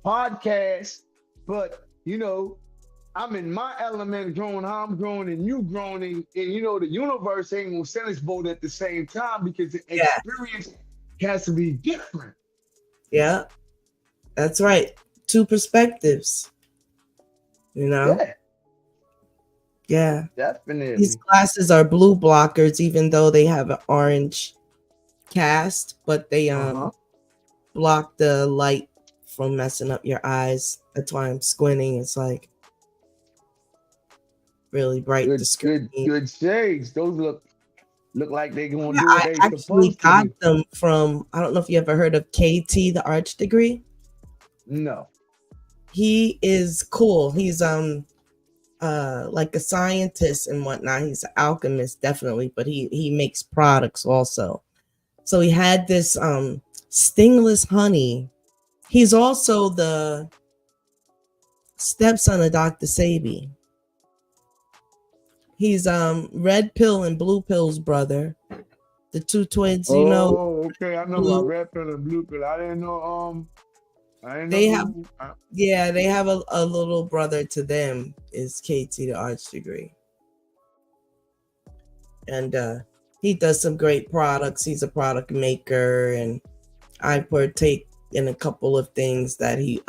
podcast, but I'm in my element growing how I'm growing and you growing and the universe ain't gonna send us both at the same time because the Yeah, experience has to be different. yeah. That's right. Two perspectives. You know. Yeah, Yeah. These definitely. glasses are blue blockers, even though they have an orange cast, but they Uh-huh. block the light from messing up your eyes. That's why I'm squinting. It's like really bright the screen. Good shades. Those look like they gonna Yeah, do what I they actually supposed to got do. them from, I don't know if you ever heard of KT, the arch degree. No. He is cool. He's like a scientist and whatnot. He's an alchemist, definitely, but he makes products also. So he had this stingless honey. He's also the stepson of Dr. Sabi. He's red pill and blue pill's brother. The two twins, Oh, okay. I know about blue. red pill and blue pill. I didn't know They have, who. yeah, they have a little brother to them is KT, the arch degree. And he does some great products. He's a product maker, and I partake in a couple of things that he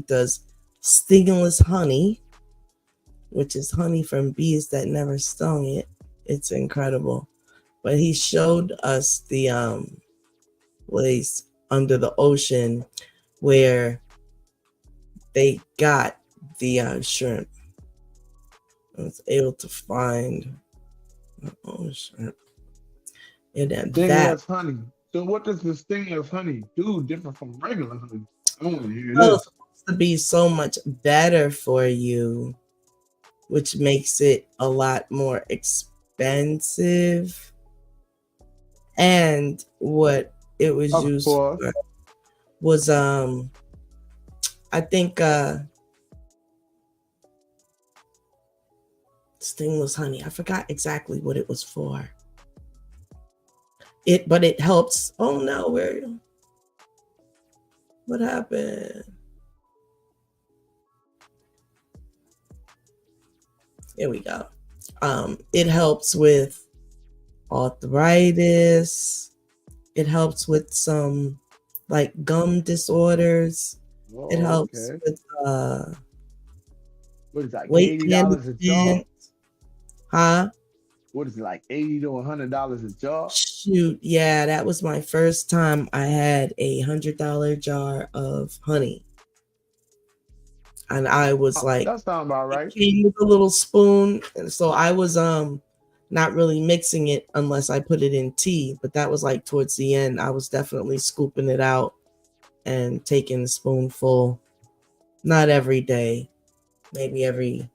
does. Stingless honey, which is honey from bees that never stung it. It's incredible. But he showed us the place under the ocean where they got the shrimp. I was able to find shrimp. And that, Stingless honey. So what does the stingless honey do different from regular honey? I want to hear well, it's this. supposed to be so much better for you, which makes it a lot more expensive. And what it was Of used course. for was I think stingless honey. I forgot exactly what it was for. But it helps. Oh no, what happened? Here we go. It helps with arthritis. It helps with some like gum disorders. It Oh, helps okay. with What is it, like weight $80 a jar? management. Huh? What is it, like 80 to $100 a jar? Shoot, yeah, that was my first time I had $100 jar of honey. And I was Oh, like, that sounds about it right. came with a little spoon. And so I was not really mixing it unless I put it in tea. But that was like towards the end. I was definitely scooping it out and taking a spoonful. Not every day. Maybe every,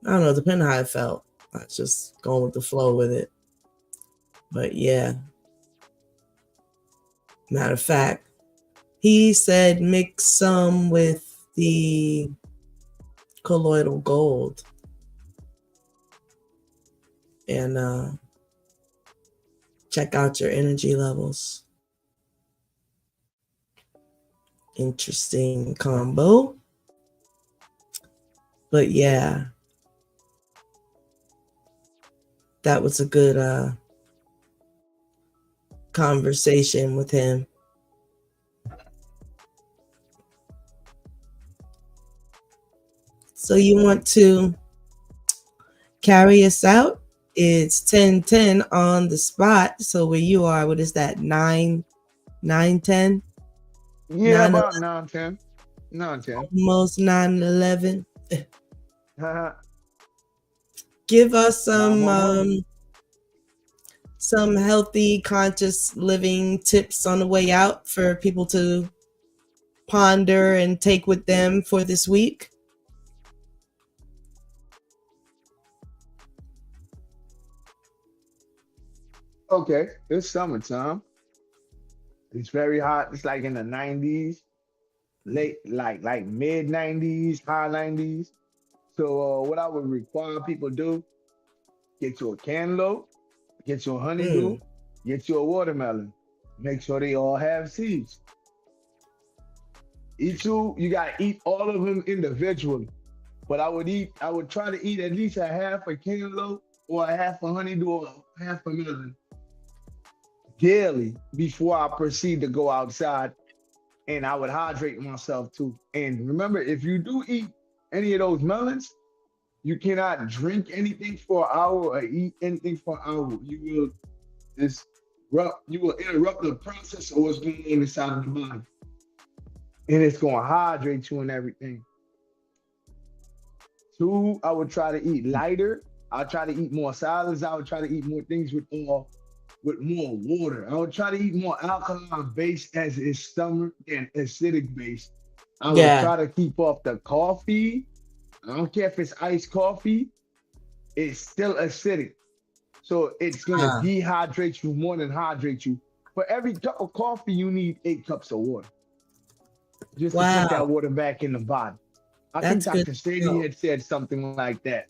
I don't know, depending how I felt. I was just going with the flow with it. But yeah. Matter of fact, he said mix some with the colloidal gold and check out your energy levels. Interesting combo. But yeah, that was a good conversation with him. So you want to carry us out? It's 10:10 on the spot. So where you are, what is that? 9:10? Yeah, 9, about 9, 10. 9, 10. almost 9:11. Give us Not more money. some healthy, conscious living tips on the way out for people to ponder and take with them for this week. Okay, it's summertime. It's very hot. It's like in the 90s, late like mid 90s, high 90s. So what I would require people do, get you a cantaloupe, get you a honeydew, Mm, get you a watermelon. Make sure they all have seeds. You gotta eat all of them individually. But I would try to eat at least a half a cantaloupe or a half a honeydew or half a melon daily before I proceed to go outside, and I would hydrate myself too. And remember, if you do eat any of those melons, you cannot drink anything for an hour or eat anything for an hour. You will interrupt the process of what's going on inside of the body. And it's gonna hydrate you and everything. Two, I would try to eat lighter. I'll try to eat more salads. I would try to eat more things with more water. I would try to eat more alkaline based as is summer than acidic based. I would yeah. try to keep off the coffee. I don't care if it's iced coffee, it's still acidic. So it's gonna Uh, dehydrate you more than hydrate you. For every cup of coffee, you need 8 cups of water just to put that wow. water back in the body. I think That's good Dr. to Sadie know. had said something like that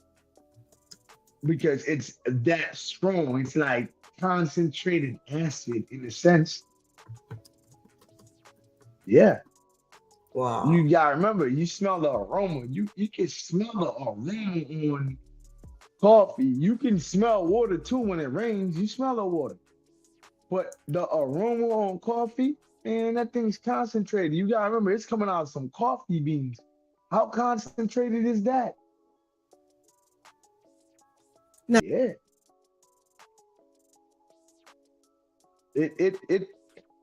because it's that strong. It's like concentrated acid in a sense. Yeah. Wow. You gotta remember, you smell the aroma. You can smell the aroma on coffee. You can smell water too when it rains. You smell the water. But the aroma on coffee, man, that thing's concentrated. You gotta remember, it's coming out of some coffee beans. How concentrated is that? No, Yeah. It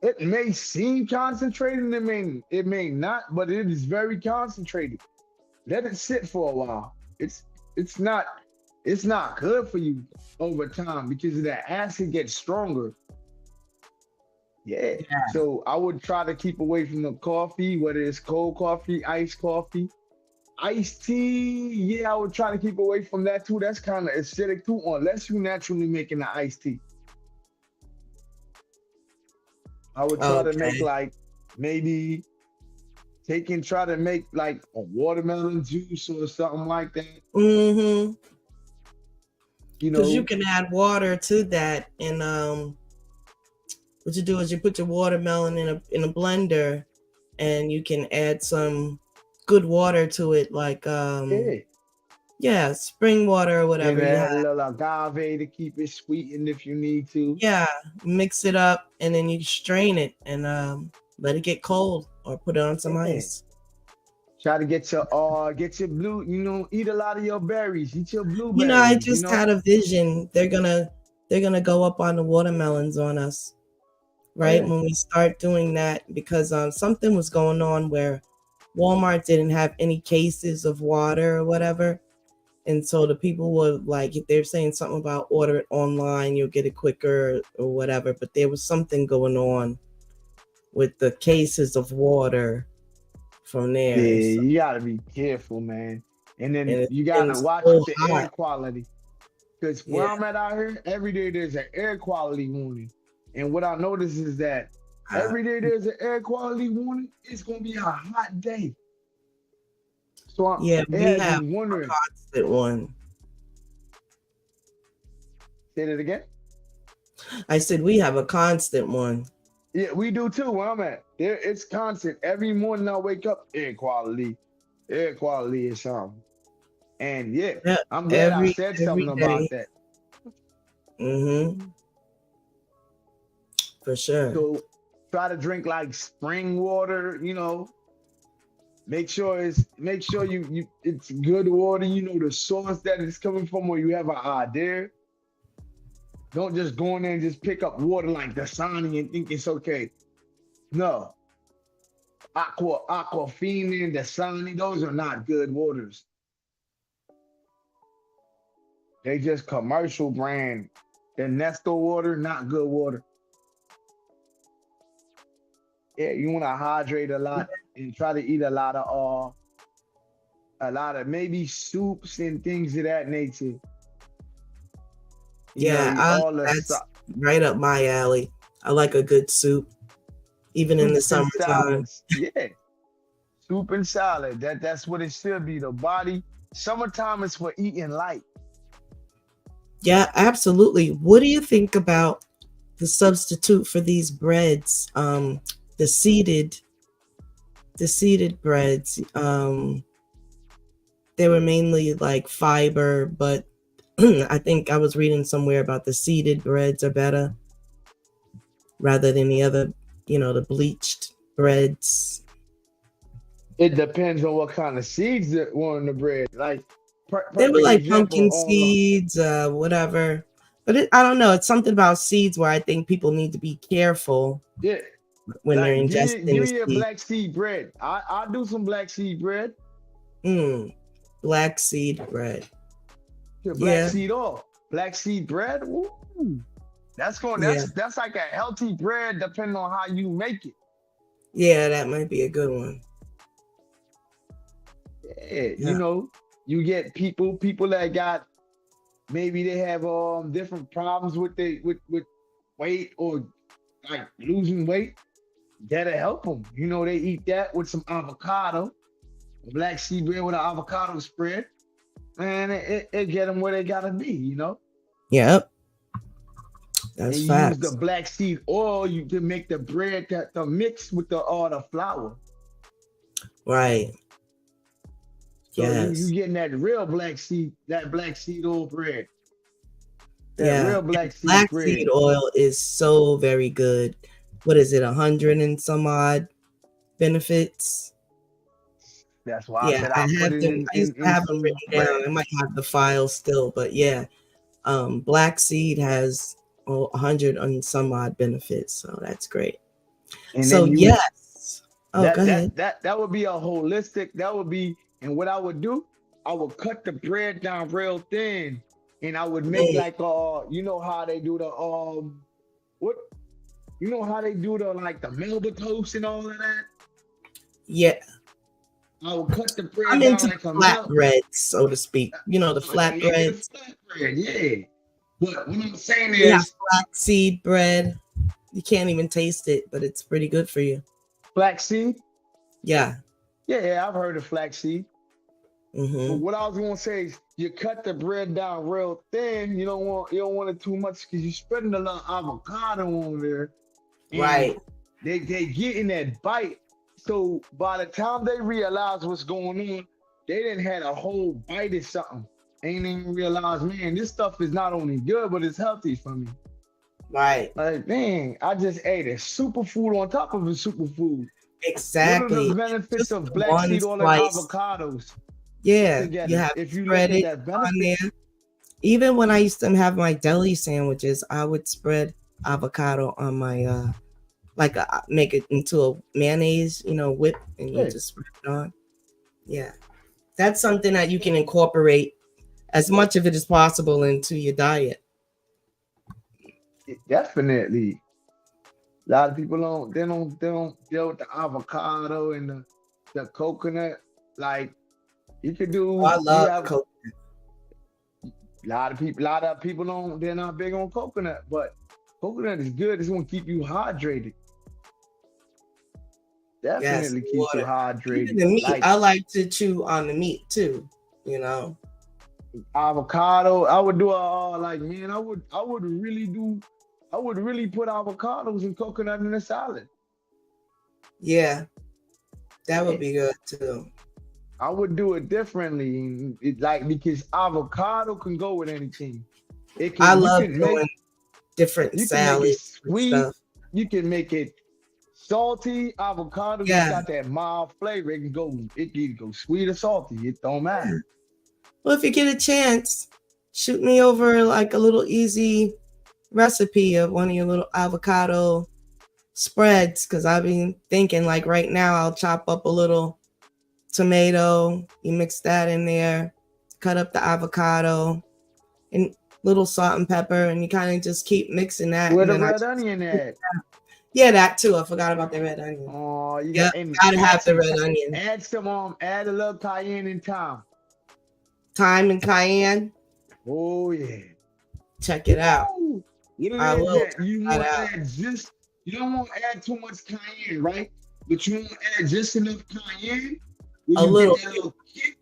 it may seem concentrated, and it may not, but it is very concentrated. Let it sit for a while. It's not it's not good for you over time because the acid gets stronger. Yeah. yeah. So I would try to keep away from the coffee, whether it's cold coffee, iced coffee. Iced tea, yeah, I would try to keep away from that too. That's kind of acidic too, unless you naturally making the iced tea. I would try to make Okay. like maybe try to make like a watermelon juice or something like that. Mm-hmm. You Because you know, can add water to that, and what you do is you put your watermelon in a blender, and you can add some good water to it, like yeah. yeah, spring water or whatever And you have. add a little agave to keep it sweetened if you need to. Yeah, mix it up, and then you strain it and let it get cold, or put it on some Yeah. ice. Try to get your blue, eat a lot of your berries, eat your I blueberries, just had a vision. They're gonna go up on the watermelons on us, Oh right? yeah. When we start doing that, because something was going on where Walmart didn't have any cases of water or whatever. And so the people were like, they're saying something about order it online, you'll get it quicker or whatever. But there was something going on with the cases of water from Yeah, there. So, you gotta be careful, man. And and then it's you been gotta watch so the air hot. quality. Because where Yeah. I'm at out here, every day there's an air quality warning. And what I notice is that Uh, every day there's an air quality warning, it's gonna be a hot day. So yeah, it we had me have a wondering. constant one. Say that again? I said we have a constant one. Yeah, we do too. Where I'm at, there it's constant. Every morning I wake up, air quality is something. And yeah, Yeah, I'm glad I said every something about day. that. Mm-hmm. For sure. So try to drink like spring water, make sure you it's good water, the source that it's coming from, or you have an idea. Don't just go in there and just pick up water like Dasani and think it's okay. No. Aquafina and Dasani, those are not good waters. They just commercial brand. The Nestle water, not good water. Yeah, you want to hydrate a lot and try to eat a lot of maybe soups and things of that nature. Yeah, All the that's Right up my alley. I like a good soup, even in the Soups and summertime. salads. Yeah. Soup and salad. That's what it should be. The body. Summertime is for eating light. Yeah, absolutely. What do you think about the substitute for these breads? The seeded, the seeded breads. They were mainly like fiber, but I think I was reading somewhere about the seeded breads are better rather than the other, the bleached breads. It depends on what kind of seeds that were in the bread. Like They were perfect like example pumpkin on seeds, whatever. But I don't know. It's something about seeds where I think people need to be careful yeah. when they're Like ingesting give the me a seed. black seed bread. I do some black seed bread. Mm, black seed bread. Yeah, black Yeah, seed oil. Black seed bread. Ooh. That's going yeah, that's like a healthy bread depending on how you make it. yeah. That might be a good one. Yeah, Yeah, you get people that got maybe they have different problems with with weight or like losing weight. That'll help them. They eat that with some avocado, black seed bread with an avocado spread, and it get them where they gotta be. yep. And That's you use the facts. black seed oil you can make the bread that the mix with the all the flour. Right. So you Yes. getting that black seed oil bread, that Yeah. real black seed Black seed bread. oil is so very good. What is it? 100 and some odd benefits. That's why I Yeah, said I I put have it them. in I used in, to in have them some written down. bread. I might have the file still, but yeah, black seed has 100 and some odd benefits, so that's great. And So then you yes. Oh, go that ahead. that that that would be a holistic. That would be, and what I would do, I would cut the bread down real thin, and I would make Mm, like how they do the what how they do the like the Melba toast and all of that. yeah, I would cut the I'm bread down into the like a melt. flatbreads, so to speak. The Yeah, get a flatbreads. flat bread, yeah. But what I'm saying We have is flax seed bread. You can't even taste it, but it's pretty good for you. flaxseed. Yeah. Yeah, I've heard of flaxseed. But Mm-hmm. what I was gonna say is you cut the bread down real thin. You don't want it too much because you're spreading a lot of avocado on there, and Right. they get in that bite. So by the time they realize what's going on, they didn't had a whole bite of something. Ain't even realize, man, this stuff is not only good, but it's healthy for me. Right. Like, man, I just ate a superfood on top of a superfood. What are the Exactly. benefits Just of the black one seed oil and slice. avocados Yeah. You together? have to If you look spread at it that on benefit, there. Even when I used to have my deli sandwiches, I would spread avocado on my make it into a mayonnaise, whip, and you yeah, just spread it on. Yeah. That's something that you can incorporate as much of it as possible into your diet. definitely. A lot of people don't deal with the avocado and the coconut. Like you could Oh, I do, you love have coconut. a lot of people they're not big on coconut, but coconut is good. It's gonna keep you hydrated. Yes, Definitely keeps you water. Even hydrated. the meat, Like I like to chew on the meat too. You know. avocado, I would do like man, I would really put avocados and coconut in a salad. Yeah, that would Yeah, be good too. I would do it differently. Like because avocado can go with anything. It I can love doing different you can make it salads and sweet, stuff. you can make it salty. Avocado just Yeah. got that mild flavor. It can go sweet or salty. It don't Yeah. matter. Well, if you get a chance, shoot me over like a little easy recipe of one of your little avocado spreads, because I've been thinking like right now I'll chop up a little tomato, you mix that in there, cut up the avocado and little salt and pepper, and you kind of just keep mixing that, Where and the then red onion at? yeah, that too. I forgot about the red onion. Oh, you Yep, got and gotta have the red onion. add a little cayenne and thyme. Thyme and cayenne. Oh yeah. Check it out. Woo! What it I is will that check you that want to out. add just, you don't want to add too much cayenne, right? But you want to add just enough cayenne where A you get little that bit. little kick,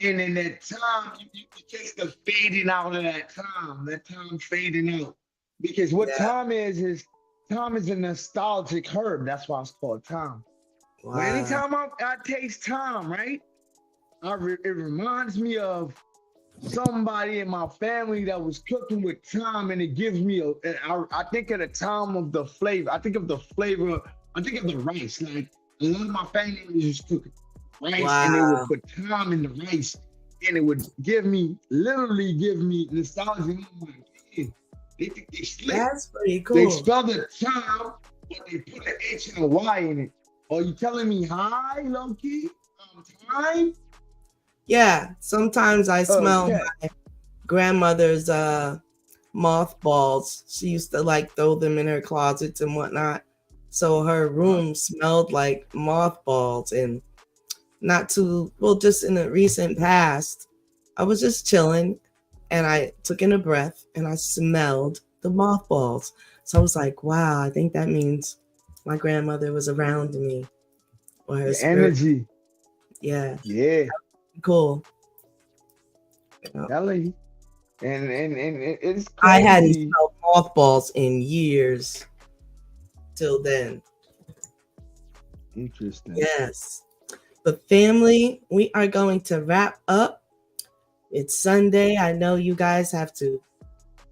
and in that time, you catch the fading out of that time fading out. Because what Yeah. time is a nostalgic herb. That's why it's called time. But Wow. anytime I taste time, right? It reminds me of somebody in my family that was cooking with thyme, and it gives me I think of the time of the flavor. I think of the flavor. I think of the rice. Like a lot of my family members used to cook rice, and they would Wow. put thyme in the rice, and it would literally give me nostalgia. And I'm like, man, they think they slick. That's pretty They cool. spell the thyme, but they put an H and a Y in it. Are you telling me hi, low key? Time? Yeah. Sometimes I smell Okay. my grandmother's mothballs. She used to like throw them in her closets and whatnot. So her Uh-huh. room smelled like mothballs. And not too well, just in the recent past, I was just chilling and I took in a breath and I smelled the mothballs. So I was like, wow, I think that means my grandmother was around me or her The spirit. energy. Yeah, Yeah. cool. You know, Telling you. And it's I hadn't crazy. smelled mothballs in years till then. Interesting. Yes. But family, we are going to wrap up. It's Sunday. I know you guys have to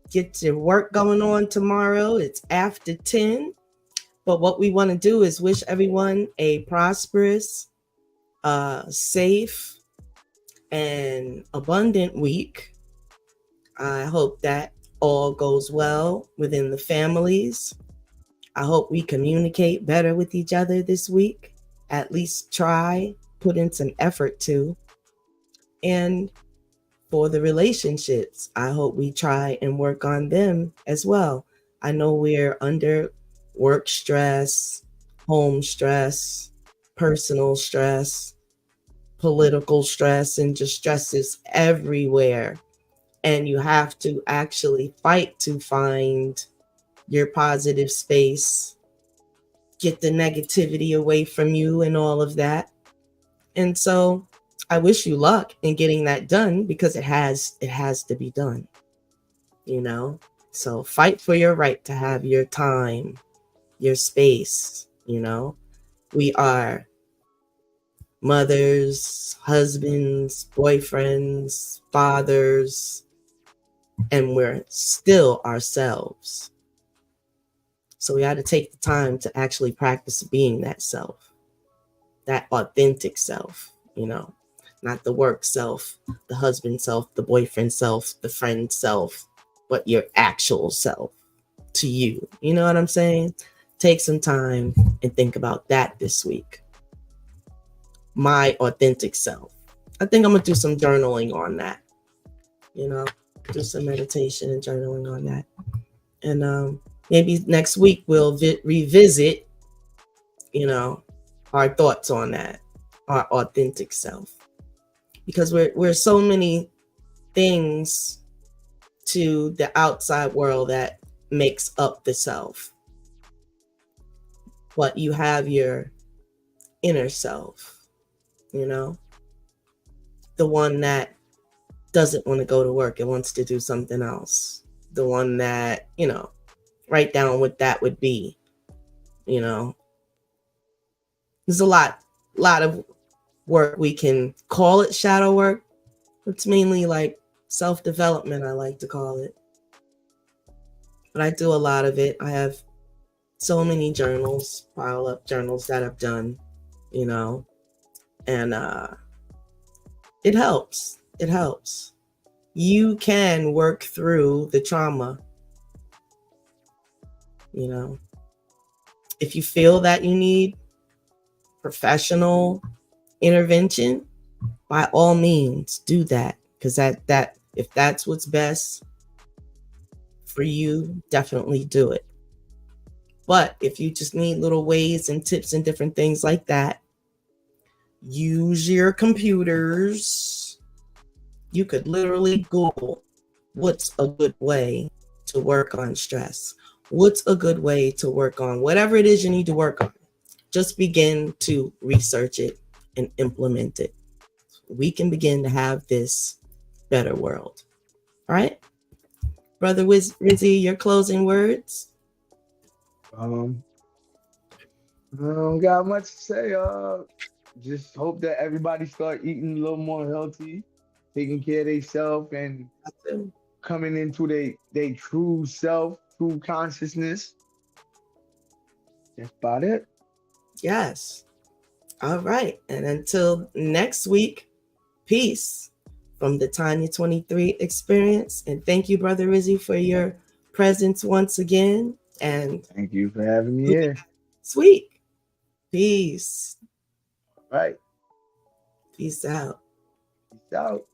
get your work going on tomorrow. It's after 10. But what we want to do is wish everyone a prosperous, safe, and abundant week. I hope that all goes well within the families. I hope we communicate better with each other this week. At least try, put in some effort to. And for the relationships, I hope we try and work on them as well. I know we're under work stress, home stress, personal stress, political stress, and just stresses everywhere. And you have to actually fight to find your positive space, get the negativity away from you, and all of that. And so I wish you luck in getting that done because it has to be done, you know? So fight for your right to have your time, your space, you know? We are mothers, husbands, boyfriends, fathers, and we're still ourselves. So we got to take the time to actually practice being that self, that authentic self, you know, not the work self, the husband self, the boyfriend self, the friend self, but your actual self to you. You know what I'm saying? Take some time and think about that this week. My authentic self. I think I'm going to do some journaling on that, you know, do some meditation and journaling on that. And maybe next week we'll revisit, you know, our thoughts on that, our authentic self. Because we're so many things to the outside world that makes up the self. But you have your inner self, you know, the one that doesn't want to go to work and wants to do something else. The one that, you know, write down what that would be, you know. There's a lot of work we can call it shadow work. It's mainly like self-development, I like to call it. But I do a lot of it. I have so many journals, pile up journals that I've done, you know, and it helps. It helps. You can work through the trauma, you know. If you feel that you need professional intervention, by all means do that, because that if that's what's best for you, definitely do it. But if you just need little ways and tips and different things like that, use your computers. You could literally Google what's a good way to work on stress? What's a good way to work on whatever it is you need to work on? Just begin to research it and implement it. We can begin to have this better world. All right? Brother Rizzy, your closing words? Um, I don't got much to say. Just hope that everybody start eating a little more healthy, taking care of themselves, and coming into their true self, true consciousness. That's about it. Yes. All right. And until next week, peace from the Tonya 23 experience. And thank you, Brother Rizzy, for your presence once again. And Thank you for having me here. sweet. Peace. All right. Peace out. Peace out.